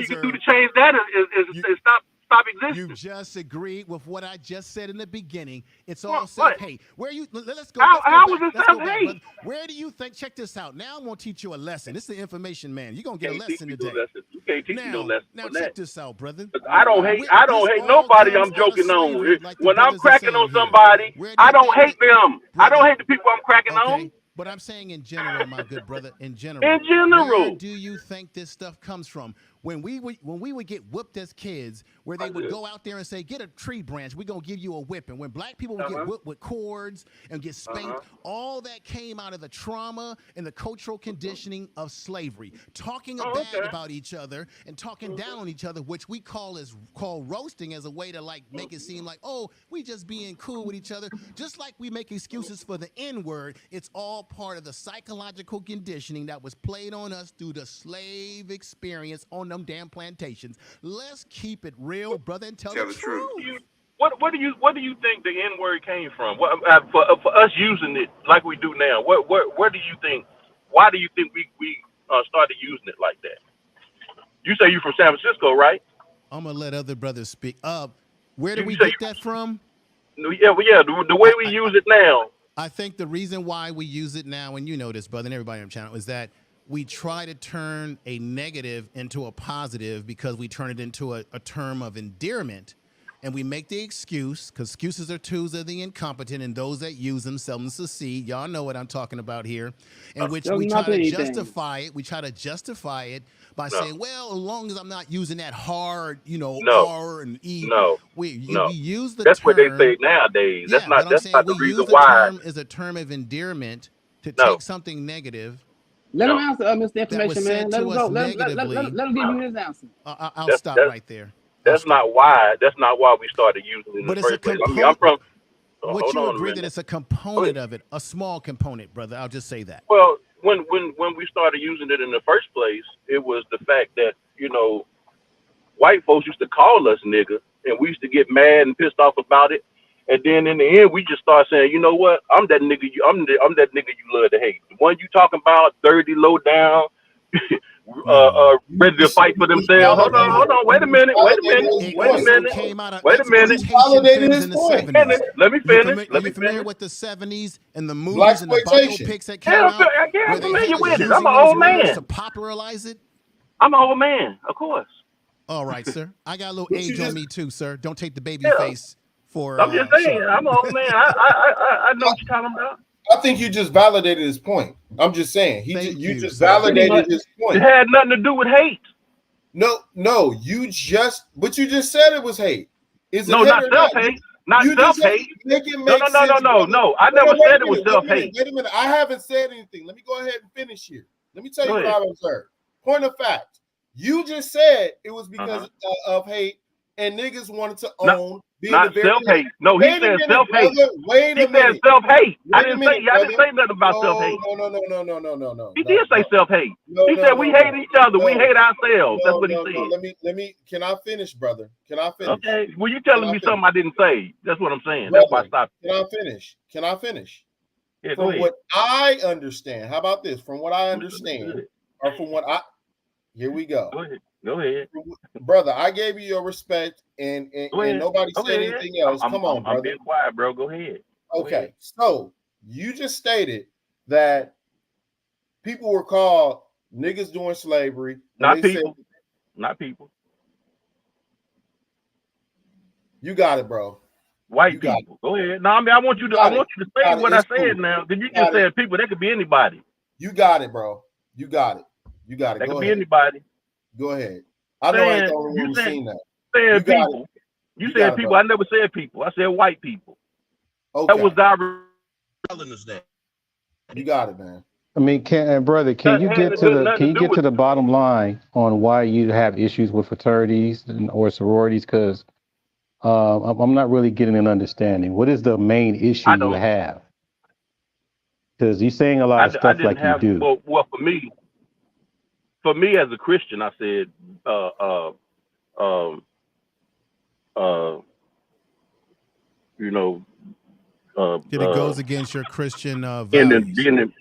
you can do to change that is stop existing. You just agreed with what I just said in the beginning. It's all self-hate. Where you? Let's go. How was it self-hate? Where do you think? Check this out. Now I'm gonna teach you a lesson. This is the information man. You're gonna get a lesson today. You can't teach me no lesson. Now check this out, brother. I don't hate nobody. I'm joking on. When I'm cracking on somebody, I don't hate them. I don't hate the people I'm cracking on. But I'm saying in general, my good brother, in general. In general. Where do you think this stuff comes from? When we would get whooped as kids, where they would go out there and say, "Get a tree branch, we're gonna give you a whipping." When black people would get whipped with cords and get spanked, all that came out of the trauma and the cultural conditioning of slavery. Talking bad about each other and talking down on each other, which we call roasting, as a way to like make it seem like, oh, we just being cool with each other. Just like we make excuses for the N-word, it's all part of the psychological conditioning that was played on us through the slave experience on them damn plantations. Let's keep it real, brother, and tell the truth. What do you think the N word came from? What, for us using it like we do now? Where do you think? Why do you think we started using it like that? You say you from San Francisco, right? I'm gonna let other brothers speak. Where do we get that from? Yeah, the way we use it now. I think the reason why we use it now, and you know this, brother, and everybody on the channel, is that we try to turn a negative into a positive because we turn it into a term of endearment. And we make the excuse, because excuses are tools of the incompetent, and those that use them seldom succeed. Y'all know what I'm talking about here. In which we try to justify it. We try to justify it by saying, well, as long as I'm not using that hard, R and E. We use the That's term. That's what they say nowadays. Yeah, that's not the reason why. We use the term as a term of endearment to take something negative. Let him answer, Mr. Information Man. Let him go. Let him give you his answer. I'll stop right there. That's not why we started using it in the first place. I mean, I'm from. Would you agree that it's a component of it, a small component, brother? I'll just say that. Well, when we started using it in the first place, it was the fact that white folks used to call us nigga, and we used to get mad and pissed off about it. And then in the end, we just start saying, you know what? I'm that nigga. I'm that nigga you love to hate. The one you talking about, dirty, low down. Ready to fight for themselves. Hold on. Wait a minute. Came out of Wait a minute. In the 70s. Let me finish. Are you familiar with the 70s and the movies and the biopics that came out? I'm familiar with it. I'm an old man. To popularize it? I'm an old man, of course. All right, sir. I got a little age on me too, sir. Don't take the baby face for. I'm just saying. I'm an old man. I know what you're talking about. I think you just validated his point. I'm just saying. You just validated his point. It had nothing to do with hate. No, you just said it was hate. Is it no, not self-hate. Not self-hate. No. I never said it was self-hate. Wait a minute. I haven't said anything. Let me go ahead and finish here. Let me tell you what I observed. Point of fact. You just said it was because of hate and niggas wanted to own. Not self-hate. No, he said self-hate. He said self-hate. I didn't say nothing about self-hate. No. He did say self-hate. He said we hate each other. We hate ourselves. That's what he said. Let me. Can I finish, brother? Can I finish? Okay. Well, you telling me something I didn't say. That's what I'm saying. That's why I stopped. Can I finish? Yeah, from what I understand. How about this? From what I understand, or from what I. Here we go. Go ahead. Brother, I gave you your respect and nobody said anything else. Come on, brother. I'm being quiet, bro. Go ahead. Okay. So you just stated that people were called niggas during slavery. Not people. You got it, bro. White people. Go ahead. No, I mean I want you to say what I said now. Because you just said people, that could be anybody. You got it, bro. You got it. That could be anybody. Go ahead. I know I ain't the only one who's seen that. Saying people. You said people. I never said people. I said white people. Okay. That was telling us that. You got it, man. I mean, can you get to the bottom line on why you have issues with fraternities or sororities? Because I'm not really getting an understanding. What is the main issue you have? Because you're saying a lot of stuff like you do. Well, for me as a Christian, I said, it goes against your Christian values.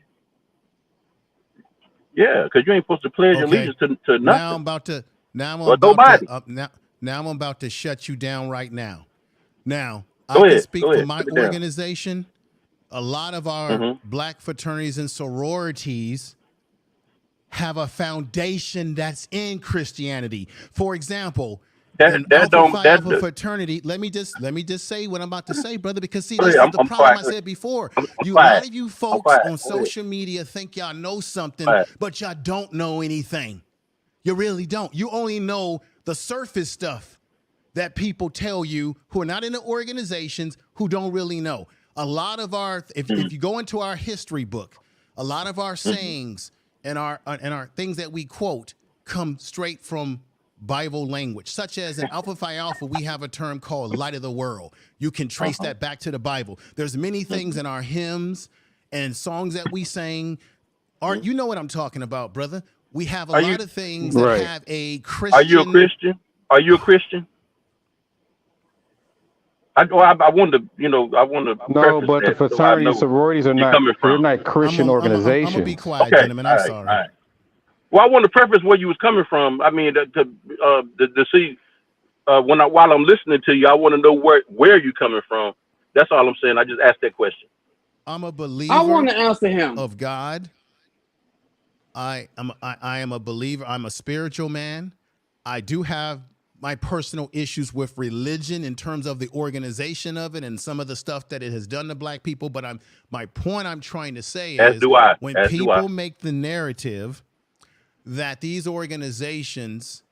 Yeah, because you ain't supposed to pledge allegiance to nothing. Now I'm about to shut you down right now. Now, I can speak for my organization. A lot of our black fraternities and sororities have a foundation that's in Christianity. For example, That an that Alpha don't Phi that. Alpha fraternity. Let me just say what I'm about to say, brother, because see, Go this ahead. is the I'm problem I quiet. said before. I'm A lot quiet. of you I'm folks quiet. on Go ahead. social media think y'all know something, Quiet. but y'all don't know anything. You really don't. You only know the surface stuff that people tell you who are not in the organizations, who don't really know. A lot of our, if you go into our history book, a lot of our sayings and our things that we quote come straight from Bible language, such as in Alpha Phi Alpha, we have a term called light of the world. You can trace that back to the Bible. There's many things in our hymns and songs that we sing. Art, you know what I'm talking about, brother. We have a Are you lot of things that Right. have a are you a Christian. Christian? Are you a Christian? I wanted to, I want to No, preface but the that so I fraternities, know sororities are where you're not, coming they're from. not Christian I'm gonna be organizations. quiet, Okay, gentlemen. all I'm right, all sorry. right. Well, I want to preface where you was coming from. I mean, to see while I'm listening to you, I want to know where you coming from. That's all I'm saying. I just asked that question. I'm a I want believer to answer him. of God. I am a believer. I'm a spiritual man. I do have my personal issues with religion in terms of the organization of it and some of the stuff that it has done to black people. But my point I'm trying to say As is do I. when As do I. people make the narrative that these organizations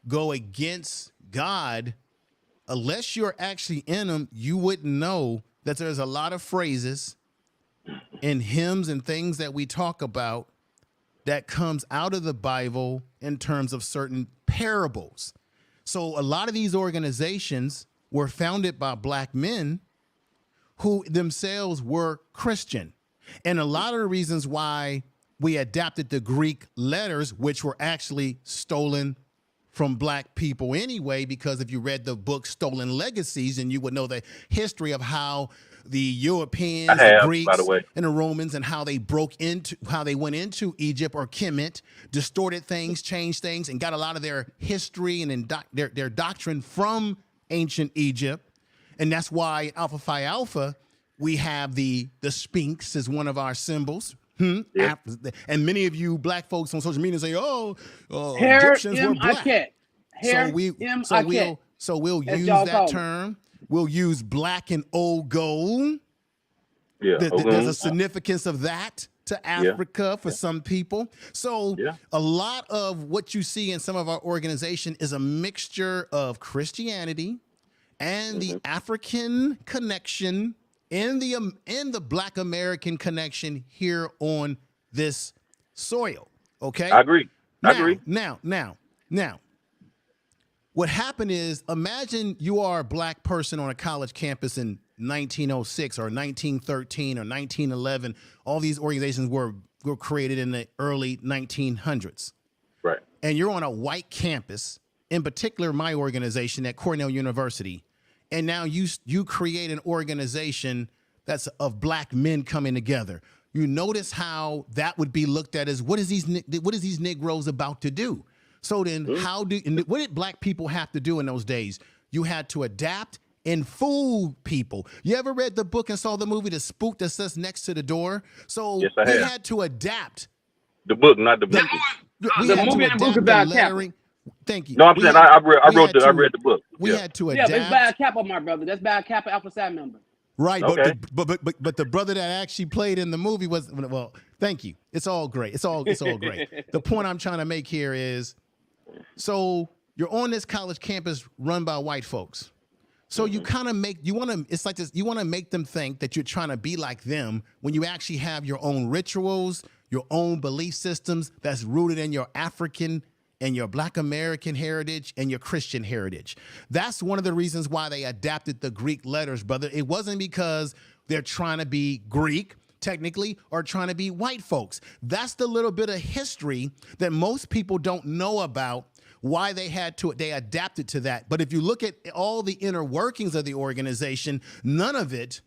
go against God, unless you're actually in them, you wouldn't know that there's a lot of phrases in hymns and things that we talk about that comes out of the Bible in terms of certain parables. So a lot of these organizations were founded by black men who themselves were Christian. And a lot of the reasons why we adapted the Greek letters, which were actually stolen from black people anyway, because if you read the book Stolen Legacies, and you would know the history of how the Europeans, I the have, by the Greeks, way. and the Romans, and how they went into Egypt or Kemet, distorted things, changed things, and got a lot of their history and their doctrine from ancient Egypt. And that's why Alpha Phi Alpha, we have the Sphinx as one of our symbols. Yeah. And many of you black folks on social media say, Hair Egyptians were black. Hair So we'll as use y'all that call it. term. We'll use black and old gold. Yeah. There's a significance of that to Africa for some people. So a lot of what you see in some of our organization is a mixture of Christianity and the African connection and the Black American connection here on this soil. Okay, I agree. I agree. Now, what happened is, imagine you are a black person on a college campus in 1906 or 1913 or 1911. All these organizations were created in the early 1900s. Right. And you're on a white campus, in particular my organization at Cornell University. And now you create an organization that's of black men coming together. You notice how that would be looked at as what is these Negroes about to do? So then what did black people have to do in those days? You had to adapt and fool people. You ever read the book and saw the movie The Spook that sits next to the door? So Yes, I we have. had to adapt. The book, not the movie. We The had movie to and the book adapt is the about lettering. Thank you. No, I'm saying I read the book. We had to Yeah, but it's by adapt. a Kappa, my brother. That's by a Kappa Alpha Psi member. Right, Okay. but the brother that actually played in the movie was, well, thank you. It's all great. It's all great. The point I'm trying to make here is, so you're on this college campus run by white folks. So you kind of it's like this, you want to make them think that you're trying to be like them when you actually have your own rituals, your own belief systems that's rooted in your African and your Black American heritage and your Christian heritage. That's one of the reasons why they adapted the Greek letters, brother. It wasn't because they're trying to be Greek, technically, or trying to be white folks. That's the little bit of history that most people don't know about, why they adapted to that. But if you look at all the inner workings of the organization, none of it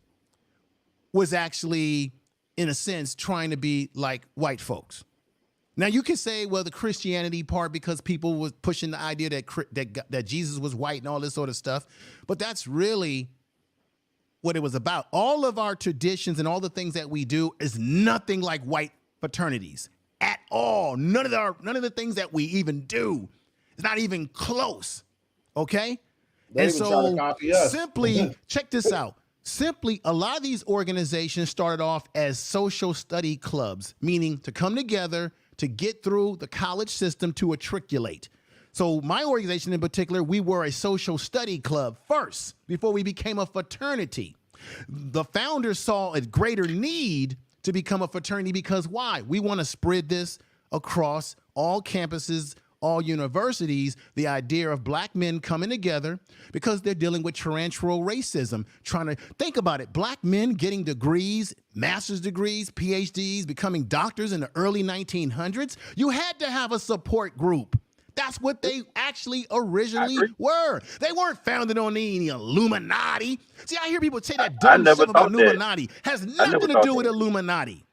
was actually, in a sense, trying to be like white folks. Now you can say, well, the Christianity part, because people was pushing the idea that Jesus was white and all this sort of stuff, but that's really what it was about. All of our traditions and all the things that we do is nothing like white fraternities at all. None of the things that we even do is not even close. Okay. They And even try to so copy us. simply check this out. Simply, a lot of these organizations started off as social study clubs, meaning to come together to get through the college system to matriculate. So my organization in particular, we were a social study club first before we became a fraternity. The founders saw a greater need to become a fraternity because why? We want to spread this across all campuses, all universities, the idea of black men coming together because they're dealing with torrential racism, trying to think about it. Black men getting degrees, master's degrees, PhDs, becoming doctors in the early 1900s. You had to have a support group. That's what they actually originally were. They weren't founded on any Illuminati. See, I hear people say that dumb stuff about Illuminati. Has nothing to do with Illuminati.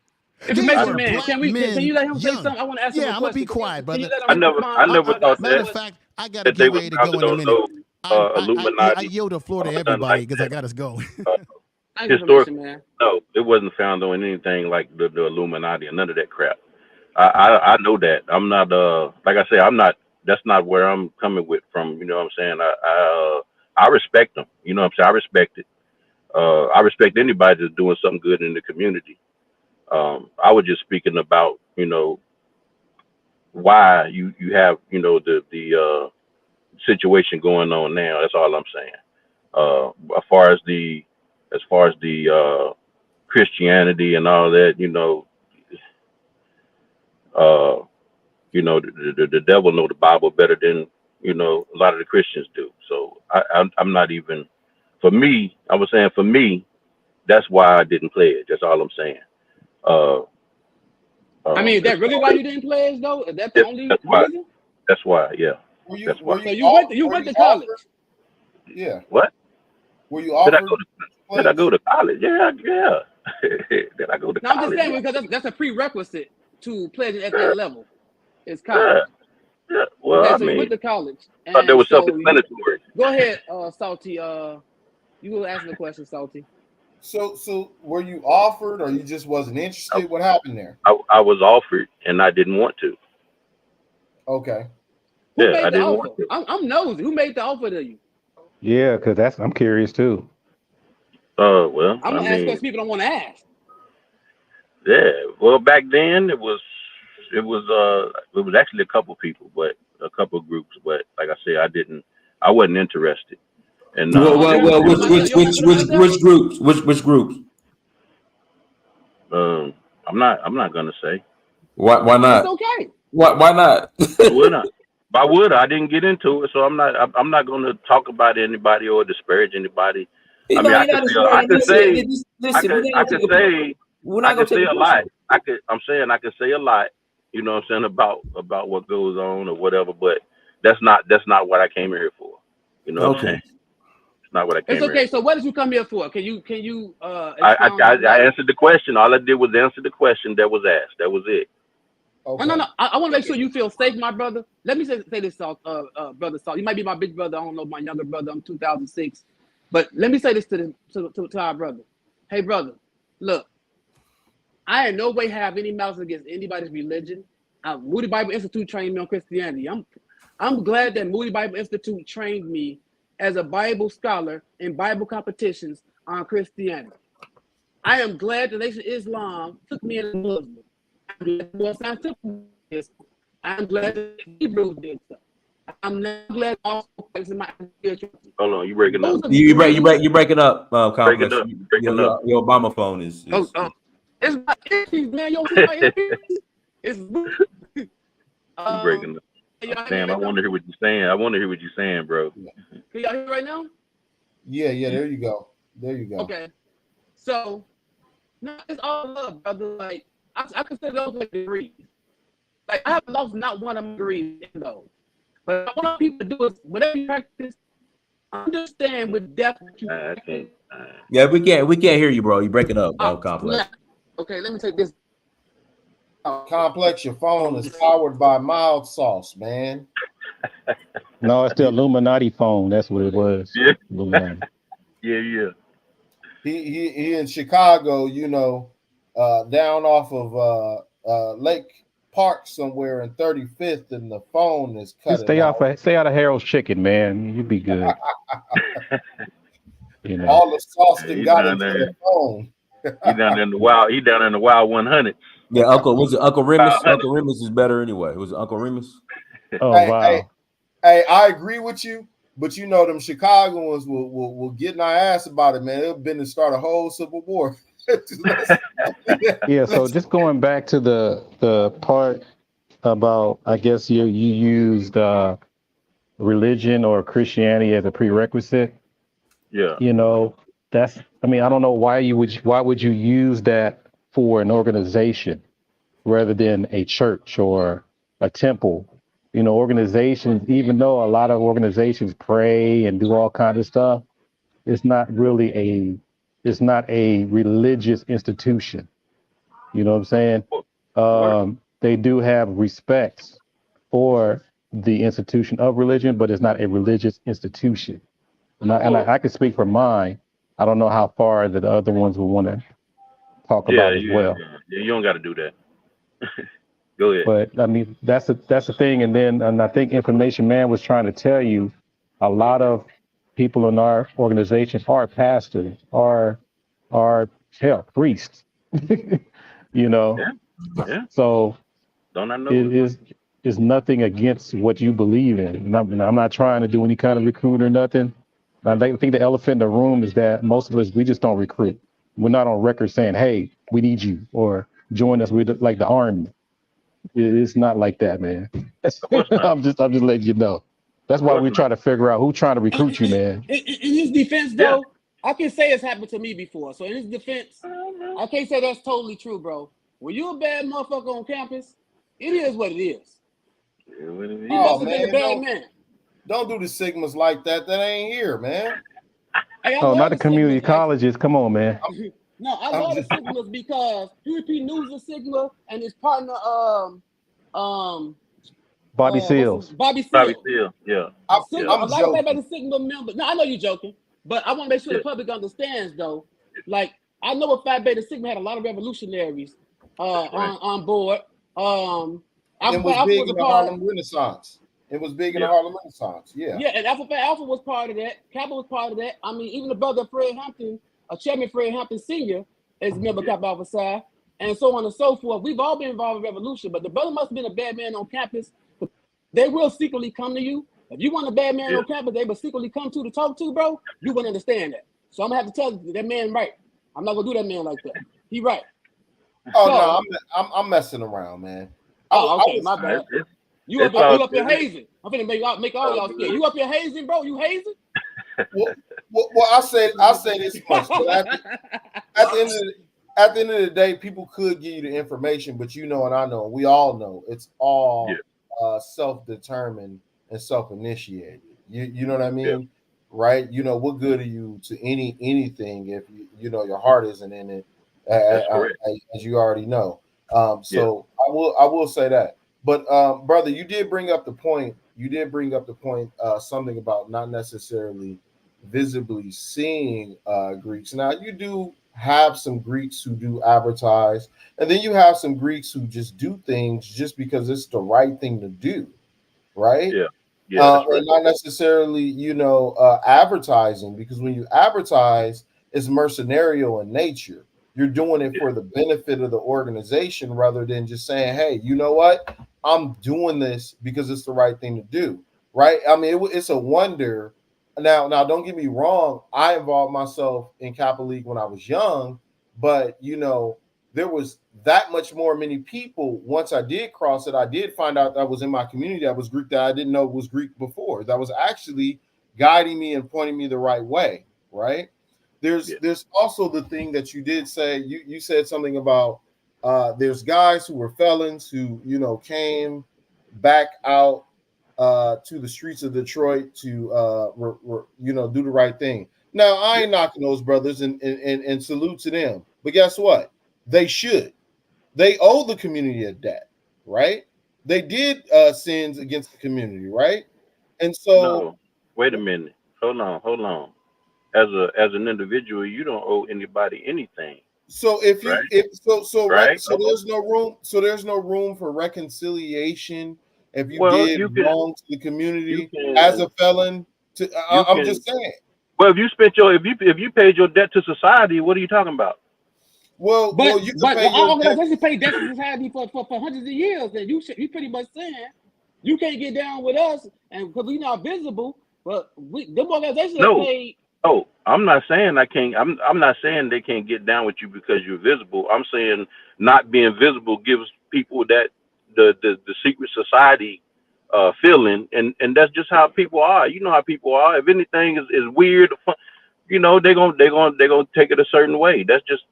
Information man, can you let him say something? I want to ask him a question. Yeah, I'm gonna be quiet, brother. I never thought Matter that. of fact, I gotta They get were ready to go in a founded minute. on Illuminati. I yield the floor to everybody because I gotta go. Historically, no, it wasn't founded on anything like the Illuminati or none of that crap. I know that. I'm not like I say, I'm not. That's not where I'm coming with from. You know what I'm saying? I respect them. You know what I'm saying? I respect it. I respect anybody that's doing something good in the community. I was just speaking about, you know, why you have, you know, the situation going on now. That's all I'm saying. As far as the Christianity and all that, the devil know the Bible better than, you know, a lot of the Christians do. So I'm not even, for me, I was saying for me, that's why I didn't pledge. That's all I'm saying. I mean, is that really why you didn't pledge though? Is that the only reason? That's why, yeah. So you went to college. Yeah. What? Were you offered? Did I go to college? Yeah. Did I go to college? I'm just saying because that's a prerequisite to pledging at that level. It's college. Yeah. Well, okay, I so mean, you went to college. I thought there was self-explanatory. Go ahead, Salty. You were asking the question, Salty. So were you offered, or you just wasn't interested? What happened there? I was offered, and I didn't want to. Okay. Who made the offer? I'm nosy. Who made the offer to you? Yeah, because I'm curious too. Well, I'm gonna ask because people don't want to ask. Yeah. Well, back then it was actually a couple people, but a couple groups. But like I said, I wasn't interested. And well, which groups? Which groups? I'm not gonna say. Why not? It's okay. Why not? Why not? Why would I didn't get into it, so I'm not gonna talk about anybody or disparage anybody. I mean, I could say a lot. I could say a lot. You know what I'm saying about what goes on or whatever, but that's not what I came here for. You know what I'm saying? It's not what I came here. It's okay. So what did you come here for? Can you I answered the question. All I did was answer the question that was asked. That was it. Okay. No. I want to make sure you feel safe, my brother. Let me say this, brother Salt. You might be my big brother. I don't know my younger brother. I'm 2006, but let me say this to our brother. Hey, brother, look, I in no way have any malice against anybody's religion. Moody Bible Institute trained me on Christianity. I'm glad that Moody Bible Institute trained me as a Bible scholar in Bible competitions on Christianity. I am glad the Nation of Islam took me as a Muslim. I'm glad the Hebrews did so. I'm not glad also in my Hold on, you breaking up. You breaking up, Complex. Breaking up. Your Obama phone is it's my earpiece, man. You don't see my earpiece? It's breaking up. Damn, I want to hear what you're saying. I want to hear what you're saying, bro. Can y'all hear right now? Yeah, there you go. Okay. So, no, it's all love, brother. Like, I consider those like degrees. Like, I haven't lost not one of my degrees in those. But what I want people to do is, whatever you practice, understand with depth. Yeah, we can't hear you, bro. You're breaking up, Complex. Okay, let me take this. Complex, your phone is powered by mild sauce, man. No, it's the Illuminati phone. That's what it was. Yeah. Illuminati. Yeah. He in Chicago, down off of parked somewhere in 35th and the phone is Just cutting out. stay out of Harold's Chicken, man. You'd be good. All the sauce Yeah, that he got down into there. the phone. He down there in the wild. He down in the wild 100. Yeah, was it Uncle Remus? 100. Uncle Remus is better anyway. Was it Uncle Remus? Oh Hey, wow. I agree with you, but you know them Chicagoans will get in our ass about it, man. They've been to start a whole civil war. Yeah, so just going back to the part about, I guess you used religion or Christianity as a prerequisite. Yeah. You know, that's, I mean, I don't know why would you use that for an organization rather than a church or a temple? You know, organizations, even though a lot of organizations pray and do all kinds of stuff, it's not really it's not a religious institution. You know what I'm saying? They do have respect for the institution of religion, but it's not a religious institution. And I can speak for mine. I don't know how far the other ones will want to talk about as well. You don't got to do that. Go ahead. But I mean, that's the thing. And I think Information Man was trying to tell you, a lot of people in our organization are pastors, are hell priests. You know, Yeah. so Don't I know? it is nothing against what you believe in. And I'm not trying to do any kind of recruit or nothing. I think the elephant in the room is that most of us, we just don't recruit. We're not on record saying, "Hey, we need you," or "Join us." We're like the army. It's not like that, man. I'm just letting you know. That's why we try to figure out who's trying to recruit you, man. In his defense, though, I can say it's happened to me before. So in his defense, I can't say that's totally true, bro. When you're a bad motherfucker on campus, it is what it is. He must have been a bad man. Don't do the Sigmas like that. That ain't here, man. Hey, I Oh, love not the the community Sigmas, colleges. Come on, man. No, I love the Sigmas because UP News is Sigma and his partner, Bobby Seals. Bobby Seals. Bobby Seals, yeah. Sigma, a lot of everybody Sigma member. No, I know you're joking, but I want to make sure the public understands, though. Like, I know a Phi Beta Sigma had a lot of revolutionaries on board. It was big in the Harlem Renaissance. It was big in the Harlem Renaissance. Yeah. Yeah, and Alpha Phi Alpha was part of that. Kappa was part of that. I mean, even the brother Fred Hampton, Chairman Fred Hampton Sr. is a member of Kappa Alpha Psi, and so on and so forth. We've all been involved in revolution, but the brother must have been a bad man on campus. They will secretly come to you. If you want a bad man on campus, they will secretly come to talk to, bro. You gonna understand that. So I'm gonna have to tell you that man right. I'm not gonna do that man like that. He right. Oh no, I'm messing around, man. Okay, my bad. You up here hazing. I'm finna make all y'all scared. You up here hazing, bro? You hazing? Well, I say this much. But at the end of the day, people could give you the information, but you know, and I know, we all know, it's all self-determined and self-initiated. You know what I mean, right? You know, what good are you to anything if you know your heart isn't in it, as you already know. So I will say that. But brother, you did bring up the point. Something about not necessarily visibly seeing Greeks. Now you do have some Greeks who do advertise, and then you have some Greeks who just do things just because it's the right thing to do, right? And not necessarily, you know, advertising, because when you advertise, it's mercenarial in nature. You're doing it for the benefit of the organization rather than just saying, hey, you know what? I'm doing this because it's the right thing to do, right? I mean, it's a wonder. Now, don't get me wrong. I involved myself in Kappa League when I was young, but, you know, there was that much more many people. Once I did cross it, I did find out that was in my community that was Greek that I didn't know was Greek before. That was actually guiding me and pointing me the right way, right? There's also the thing that you did say. You said something about there's guys who were felons who, you know, came back out to the streets of Detroit to you know, do the right thing. Now, I ain't knocking those brothers and salute to them, but guess what? They should. They owe the community a debt, right? They did sins against the community, right? And so, no, wait a minute. Hold on. As an individual, you don't owe anybody anything. So if you Right. so Okay. there's no room for reconciliation if you Well, did wrong to the you community as can a felon. you I'm can just saying. well, if you paid your debt to society, what are you talking about? Well, you can pay our your debt. organization pay debt to society for hundreds of years, and you pretty much saying you can't get down with us, and because we're not visible, but them organizations that No. pay. Oh, I'm not saying I can't. I'm not saying they can't get down with you because you're visible. I'm saying not being visible gives people that the secret society feeling, and that's just how people are. You know how people are. If anything is weird, or fun, you know they're gonna take it a certain way. That's just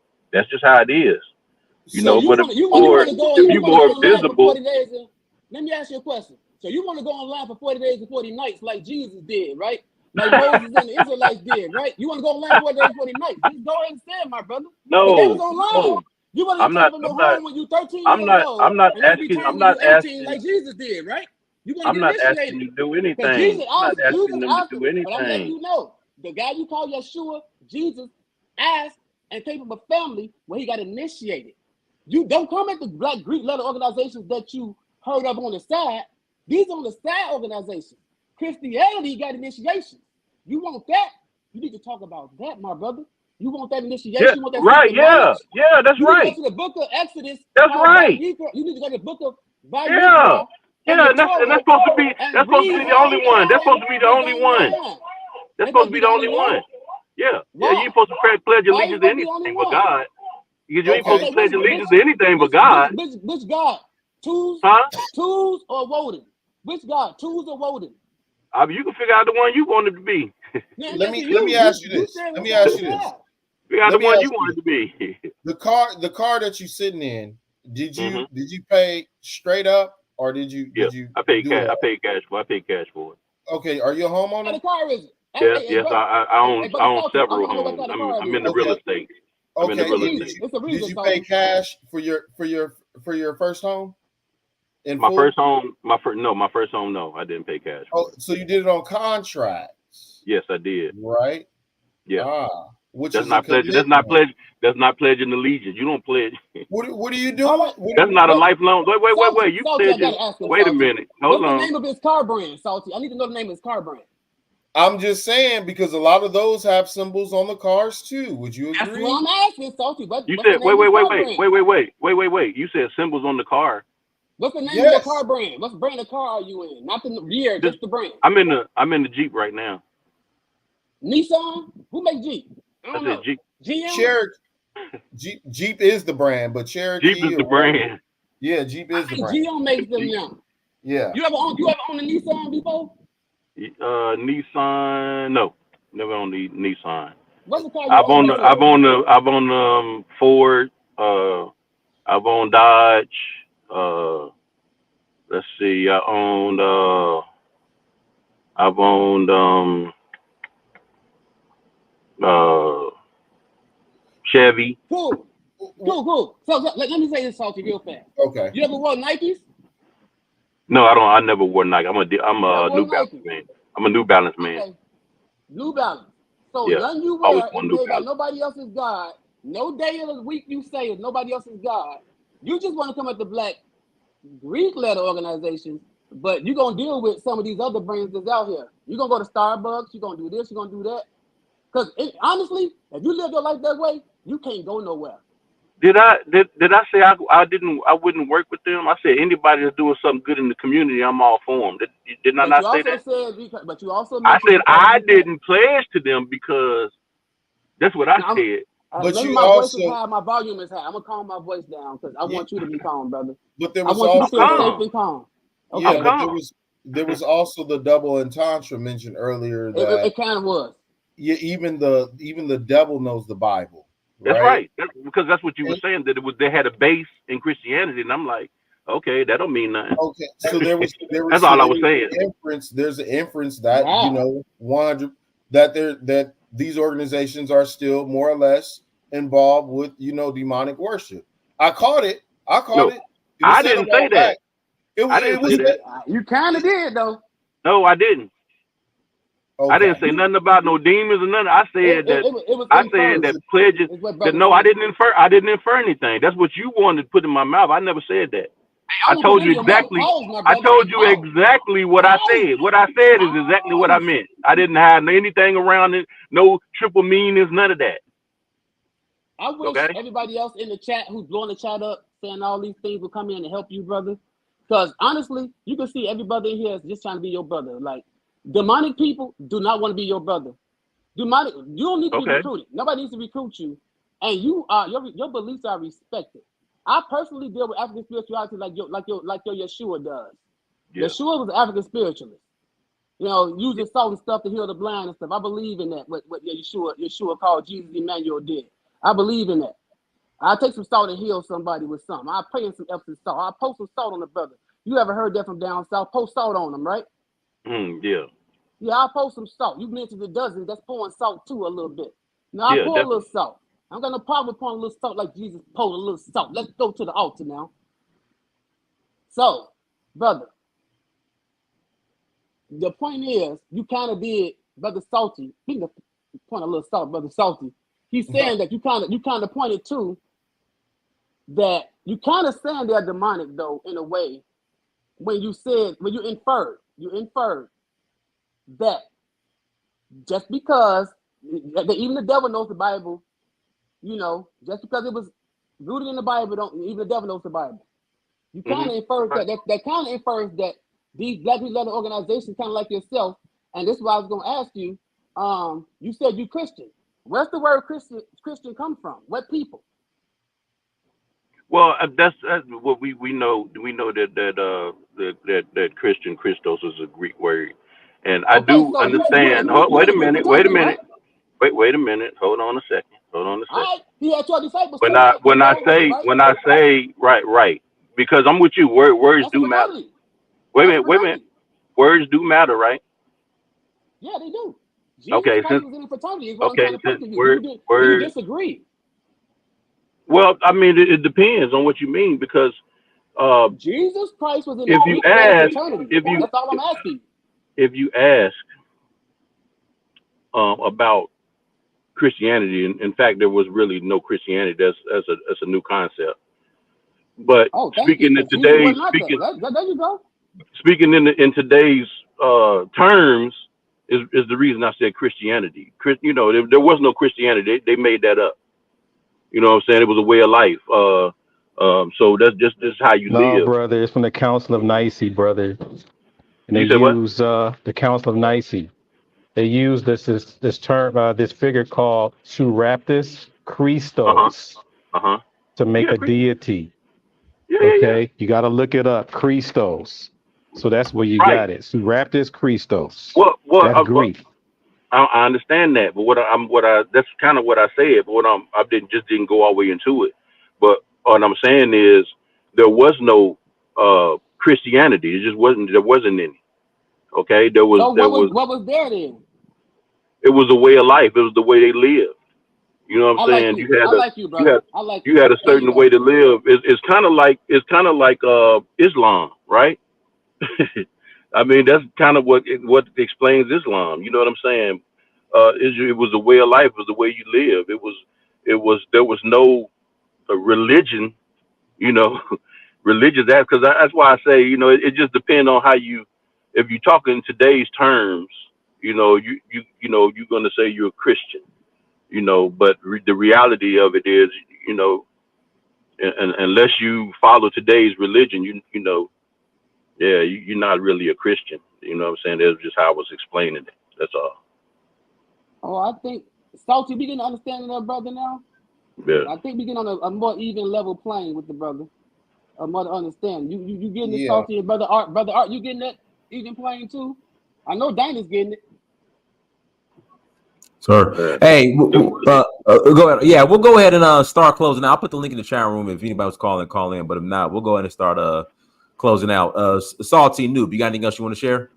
how it is. You So know. you But if want you to go if you more online for visible, 40 days and let me ask you a question. So you want to go online for 40 days and 40 nights like Jesus did, right? Like Moses and the Israelites did, right? You want to go online 40 days, 40 nights. Just go ahead and stand, my brother. Because they was no, online. no, You want to I'm return not. from I'm your not. home when you're 13 I'm years not. old I'm not and then asking. return I'm when not you're 18 asking. like Jesus did, right? You want to I'm get not initiated. asking you to do Because anything. Jesus I'm not asked, asking them to him, do but I'm letting anything. you know, the guy you call Yeshua, Jesus, asked and came from a family where he got initiated. You don't come at the Black Greek letter organizations that you heard of on the side. These are on the side organizations. Christianity got initiation. You want that? You need to talk about that, my brother. You want that initiation? Yeah, You want that right. secret Yeah, knowledge? yeah. That's You need to go right. to the book of Exodus That's called right. Vayikra. You need to go to the book of Yeah, Vayikra in yeah. the And that's Torah supposed to be and read the only how one. That's supposed Aaron to be the was only one. online. That's They supposed supposed to to be be the the only only one? one. Yeah, yeah. You Why? ain't supposed to pledge Why you allegiance to supposed to be the only anything but one? God. Because you ain't supposed Okay. to Okay, pledge allegiance to anything but God, which God? Tools huh? or Woden? Which God? Tools or Woden? I mean, you can figure out the one you want it to be. Now I'm Let asking me let me you. ask you You this. said Let which me one ask you you this. have. Figure out the Let me one ask you you want this. it to be. The car that you sitting in, Hmm. did you pay straight up or did Yeah, you I paid do cash. it? I paid cash for. I paid cash for it. Okay, are you a What kind homeowner? of car is it? Yes, Hey, yes. brother. Hey, I brother own Salty, I several want to know what homes. kind of car it I'm in is. the real Okay. estate. I'm in the Okay. real It's a And reason. estate. It's a did reason, you pay Salty. cash for your first home in My full? first home. My first home. No, I didn't pay cash Oh, for it. so you did it on contracts, Yes, I did. right? Yeah. Which That's is a not pledging. commitment. That's not pledging allegiance. You don't pledge. What are you All doing? right. That's not a Wait, lifelong. Wait. You Salty, I pledging. gotta ask him, Wait a Salty. minute. Hold What's the on. name of his car brand, Salty? I need to know the name of his car brand. I'm just saying because a lot of those have symbols on the cars too. Would you That's agree? what I'm asking, Salty. You What's the said name of his car brand? wait. You said symbols on the car. What's the name of your car Yes. brand? What brand of car are you in? Not the year, This just the brand. I'm in the Jeep right now. Nissan? Who make Jeep? I I don't said know. Jeep. GM? Cherokee. Jeep is the brand, but Jeep Cherokee is or the whatever. brand. Yeah, Jeep I is the think brand. GM makes them Jeep. now. Yeah. You ever own a Nissan before? Nissan. No, never on the Nissan. What's the car you own before? I've on Ford. I've owned Dodge. Let's see. I've owned uh Chevy. Cool. So let me say this, Salty, real fast. Okay. You ever wore Nikes? No, I don't. I never wore Nike. I'm Never a wore New Balance Nikes. man. I'm a New Balance man. Okay. New Balance. So Yeah, none you always wear worn if New they got Balance. nobody else's God. No day of the week you say is nobody else's God. You just want to come at the Black Greek letter organizations, but you're gonna deal with some of these other brands that's out here. You're gonna go to Starbucks, you're gonna do this, you're gonna do that. Because honestly, if you live your life that way, you can't go nowhere. Did I say I wouldn't work with them? I said anybody that's doing something good in the community, I'm all for them. Didn't I But not you say also that? said, but you also I mentioned said because of I you black. didn't pledge to them because that's what I Now, said. But maybe you my voice is also high, my volume is high. I'm gonna calm my voice down because I yeah, want you to be calm, brother. but there I was want you to I'm feel also safe calm. and calm. yeah, I'm Okay, but calm. there was also the double entendre mentioned earlier that it kind of was. yeah, even the devil knows the Bible, That's right? right. Because that's what you were And, saying, that they had a base in Christianity, and I'm like, okay, that don't mean nothing. okay, so That's all I was saying. there's an inference that Wow. 100 that these organizations are still more or less involved with demonic worship. I caught it. No, It was I said a didn't say while that. back. It I was didn't it was say You that. said, you kind of did though. No, I didn't. Okay. I didn't say nothing about no demons or nothing. I said that. It was I inferred. said that pledges. Is what That brother no, I said. didn't infer. I didn't infer anything. That's what you wanted to put in my mouth. I never said that. I I won't told put you in your mouth. exactly. Pause, my I brother. told you Pause. exactly what I said. What I said is exactly what I meant. I didn't have anything around it. No triple meanings. None of that. I wish everybody else in the chat who's blowing the chat up, saying all these things will come in and help you, brother. Because honestly, you can see everybody in here is just trying to be your brother. Like, demonic people do not want to be your brother. Demonic, you don't need to be recruited. Nobody needs to recruit you, and you are your beliefs are respected. I personally deal with African spirituality like your Yeshua does. Yeah. Yeshua was an African spiritualist. You know, using salt and stuff to heal the blind and stuff. I believe in that. What Yeshua called Jesus Emmanuel did. I believe in that. I take some salt and heal somebody with something. I pray in some Epsom salt. I post some salt on the brother. You ever heard that from down south? Post salt on them, right? Yeah. Yeah, I'll pour some salt. You mentioned the dozen. That's pouring salt too a little bit. Now I pour a little salt. I'm gonna probably pour a little salt like Jesus poured a little salt. Let's go to the altar now. So, brother, the point is, you kind of did, Brother Salty. Speaking of point a little salt, Brother Salty. He's saying that you kind of pointed to that you kind of saying they're demonic though in a way when you inferred that just because even the devil knows the Bible, you know, just because it was rooted in the Bible, don't even the devil knows the Bible. You kind of infers that kind of infers that these black leather organizations, kind of like yourself, and this is what I was going to ask you. You said you Christian. Where's the word Christian come from? What people? Well, that's what we know. We know that Christian Christos is a Greek word, and I do understand. Wait a minute. Wait a minute. Hold on a second. All right. He had 12 disciples. When I say right, because I'm with you. Words do matter. Wait a minute. Words do matter, right? Yeah, they do. Jesus okay. Christ was in a fraternity. Is what I'm trying to put to you. Do you disagree? Well, I mean, it depends on what you mean because Jesus Christ was in a fraternity. That's all I'm asking. If you ask about Christianity, in fact, there was really no Christianity. That's a new concept. But speaking in today's speaking in today's terms is the reason I said Christianity. You know, there was no Christianity. They made that up. You know what I'm saying? It was a way of life. So that's just how you live. No, brother, it's from the Council of Nicaea, brother. And they use the Council of Nicaea. They use this term, this figure called Suraptus Christos to make a deity. Okay, you got to look it up, Christos. So that's where you got it, Suraptus Christos. That's Greek. I understand that, but that's kind of what I said. But I didn't go all the way into it. But what I'm saying is there was no Christianity. It just wasn't. There wasn't any. Okay, there was. So what was there then? It was a way of life. It was the way they lived. You know what I'm saying? You had a certain way to live. It's kind of like Islam, right? I mean, that's kind of what explains Islam. You know what I'm saying? It was a way of life. It was the way you live. There was no religion, you know, religious. Because that's why I say, you know, it just depends on how if you talk in today's terms, you know, you're going to say you're a Christian, you know, but the reality of it is, you know, and unless you follow today's religion, you know, yeah, you're not really a Christian. You know what I'm saying? That's just how I was explaining it. That's all. Oh, I think, Salty, we getting understanding of brother now? Yeah. I think we get on a more even level playing with the brother. A more to understand. You getting it, Salty, and brother Art, you getting that even playing too? I know Dinah's getting it. Sir, hey, go ahead. Yeah, we'll go ahead and start closing out. I'll put the link in the chat room if anybody was calling, call in. But if not, we'll go ahead and start closing out. Salty Noob, you got anything else you want to share?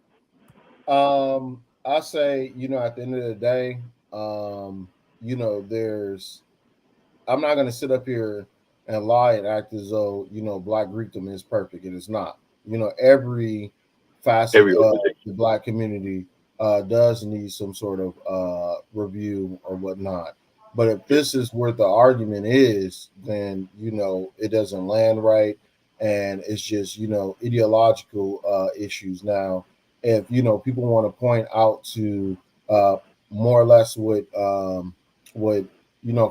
I say, you know, at the end of the day, you know, I'm not going to sit up here and lie and act as though, you know, Black Greekdom is perfect. It is not. You know, every facet of the Black community does need some sort of review or whatnot. But if this is where the argument is, then it doesn't land right, and it's just ideological issues. Now, if people want to point out to more or less what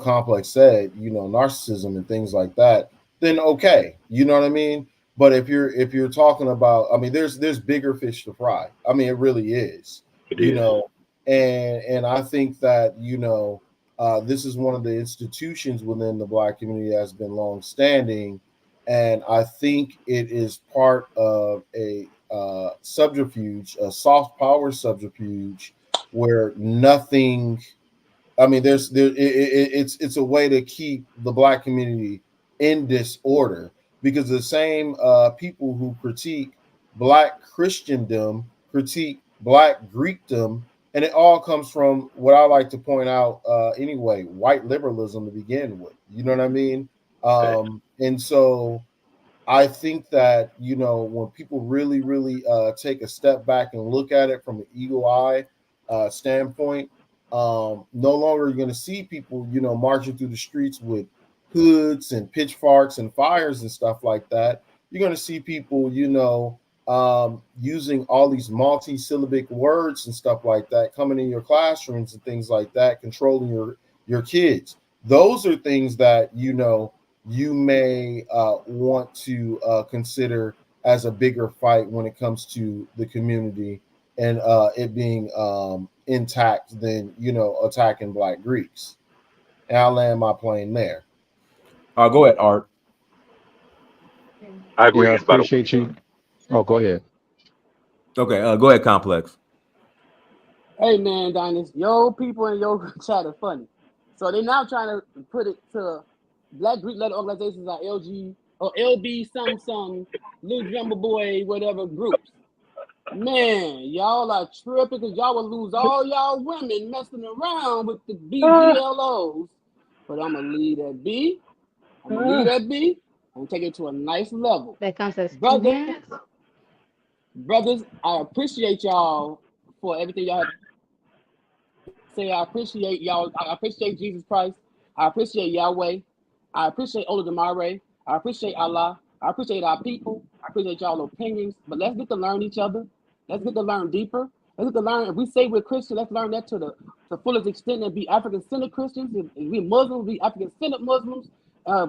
Complex said, narcissism and things like that, then okay, you know what I mean. But if you're talking about, I mean, there's bigger fish to fry. I mean, it really is, It you is. know, and I think that this is one of the institutions within the Black community that has been long standing, and I think it is part of a subterfuge, a soft power subterfuge, where nothing. I mean, it's a way to keep the Black community in disorder, because the same people who critique Black Christendom critique Black Greekdom, and it all comes from what I like to point out anyway, white liberalism to begin with. You know what I mean? And so I think that when people really, really take a step back and look at it from an eagle eye standpoint, no longer are you going to see people, marching through the streets with hoods and pitchforks and fires and stuff like that. You're going to see people, using all these multi-syllabic words and stuff like that, coming in your classrooms and things like that, controlling your kids. Those are things that you may want to consider as a bigger fight when it comes to the community and it being intact than attacking Black Greeks. And I'll land my plane there. Go ahead, Art. I agree. Yeah, I By the way, appreciate you. Oh, go ahead. Okay, go ahead, Complex. Hey man, Dynasty, yo people in your chat are funny. So they're now trying to put it to Black Greek letter organizations like LG or LB some Little Jumbo Boy, whatever groups. Man, y'all are tripping because y'all will lose all y'all women messing around with the BGLOs. But I'm gonna leave that be. I'm gonna leave that be and take it to a nice level. That comes as Brothers, I appreciate y'all for everything y'all have to say. I appreciate y'all. I appreciate Jesus Christ. I appreciate Yahweh. I appreciate Olodumare. I appreciate Allah. I appreciate our people. I appreciate y'all opinions. But let's get to learn each other. Let's get to learn deeper. Let's get to learn. If we say we're Christian, let's learn that to the fullest extent and be African-centered Christians. If we Muslims, be African-centered Muslims.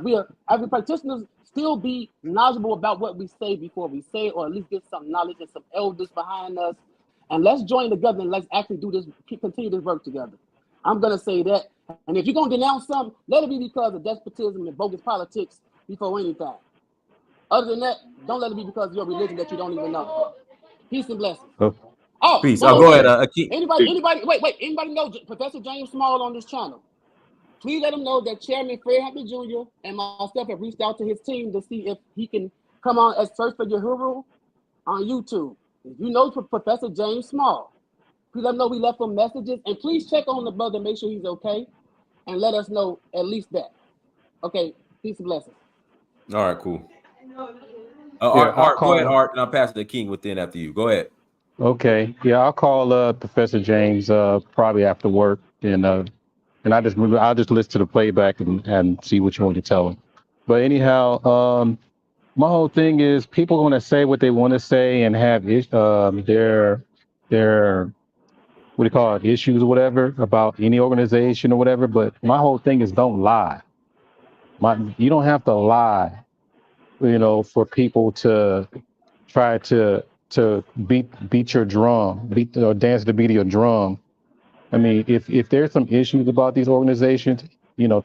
We are African practitioners. Still be knowledgeable about what we say before we say it, or at least get some knowledge and some elders behind us. And let's join together and let's actually do this, continue this work together. I'm gonna say that. And if you're gonna denounce something, let it be because of despotism and bogus politics before anything. Other than that, don't let it be because of your religion that you don't even know. Peace and blessings. Oh, Peace. go ahead. Anybody, wait. Anybody know Professor James Small on this channel? Please let him know that Chairman Fred Hampton Jr. and myself have reached out to his team to see if he can come on as Search for Uhuru on YouTube. If you know Professor James Small, please let him know we left him messages, and please check on the brother, make sure he's okay, and let us know at least that. Okay, peace and blessings. All right, cool. Art, go ahead, Art, and I'll pass it to King within after you. Go ahead. Okay. Yeah, I'll call Professor James probably after work, and I'll just listen to the playback and see what you want to tell him. But anyhow, my whole thing is people want to say what they want to say and have their what do you call it, issues or whatever about any organization or whatever. But my whole thing is don't lie. You don't have to lie, for people to try to beat your drum, or dance to the beat of your drum. I mean, if there's some issues about these organizations,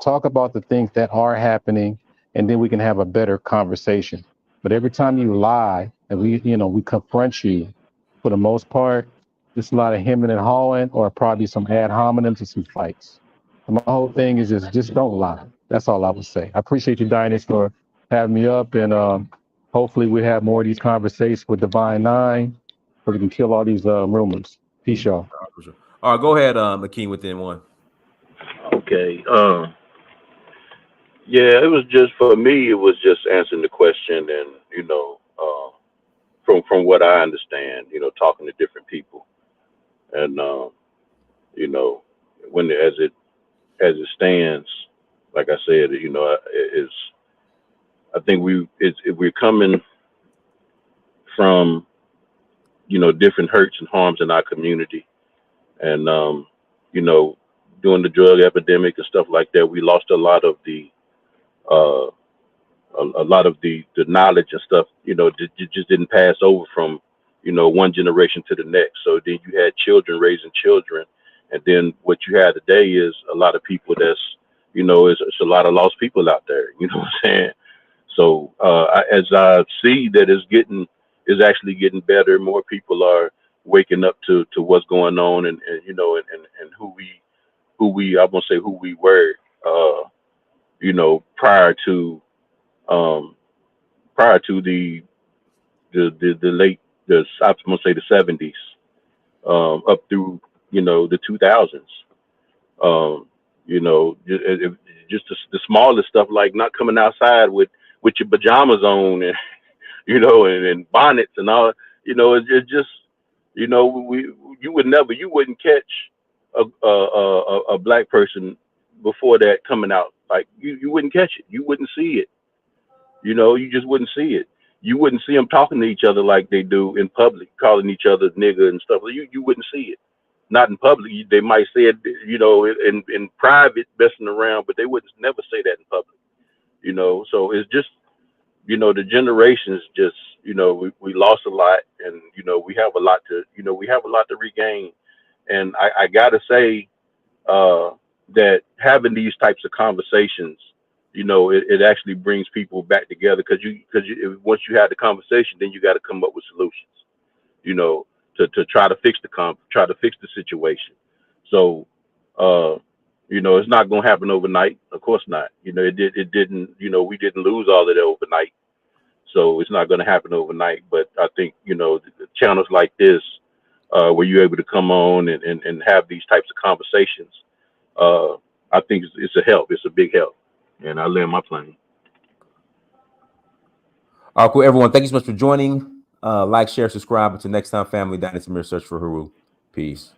talk about the things that are happening, and then we can have a better conversation. But every time you lie and we confront you, for the most part, there's a lot of hemming and hawing, or probably some ad hominems and some fights. And my whole thing is just don't lie. That's all I would say. I appreciate you, Dynas, for having me up, and hopefully we have more of these conversations with Divine Nine, so we can kill all these rumors. Peace, y'all. All right, go ahead, McKean within one. Okay. Yeah, it was just for me. It was just answering the question, and from what I understand, talking to different people, And you know, when as it stands, like I said, you know, is I think we're coming from, you know, different hurts and harms in our community, and you know, during the drug epidemic and stuff like that, we lost a lot of the uh, a lot of the knowledge and stuff, you know, just didn't pass over from, you know, one generation to the next. So then you had children raising children, and then what you have today is a lot of people that's, you know, it's a lot of lost people out there. You know what I'm saying? So as I see that is actually getting better, more people are waking up to what's going on, and you know, and who we I won't say who we were, you know, um, prior to the late I'm gonna say the 70s, up through, you know, the 2000s. Um, you know, just the smallest stuff, like not coming outside with your pajamas on, and you know, and bonnets and all. You know, it's just, you know, you wouldn't catch a black person before that coming out. Like you wouldn't catch it. You wouldn't see it. You know, you just wouldn't see it. You wouldn't see them talking to each other like they do in public, calling each other nigga and stuff. You wouldn't see it. Not in public. They might say it, you know, in private, messing around, but they wouldn't never say that in public. You know, so it's just, you know, the generations just, you know, we lost a lot, and you know, we have a lot to regain. And I gotta say, that having these types of conversations, you know, it actually brings people back together, because once you have the conversation, then you got to come up with solutions, you know, to try to fix the situation. So, you know, it's not going to happen overnight. Of course not. You know, it didn't, you know, we didn't lose all of that overnight. So it's not going to happen overnight. But I think, you know, the channels like this, where you're able to come on and have these types of conversations, I think it's a help. It's a big help. And I land my plane. All right, cool, everyone. Thank you so much for joining. Like, share, subscribe. Until next time, family. Dynasty Mirror, search for Haru. Peace.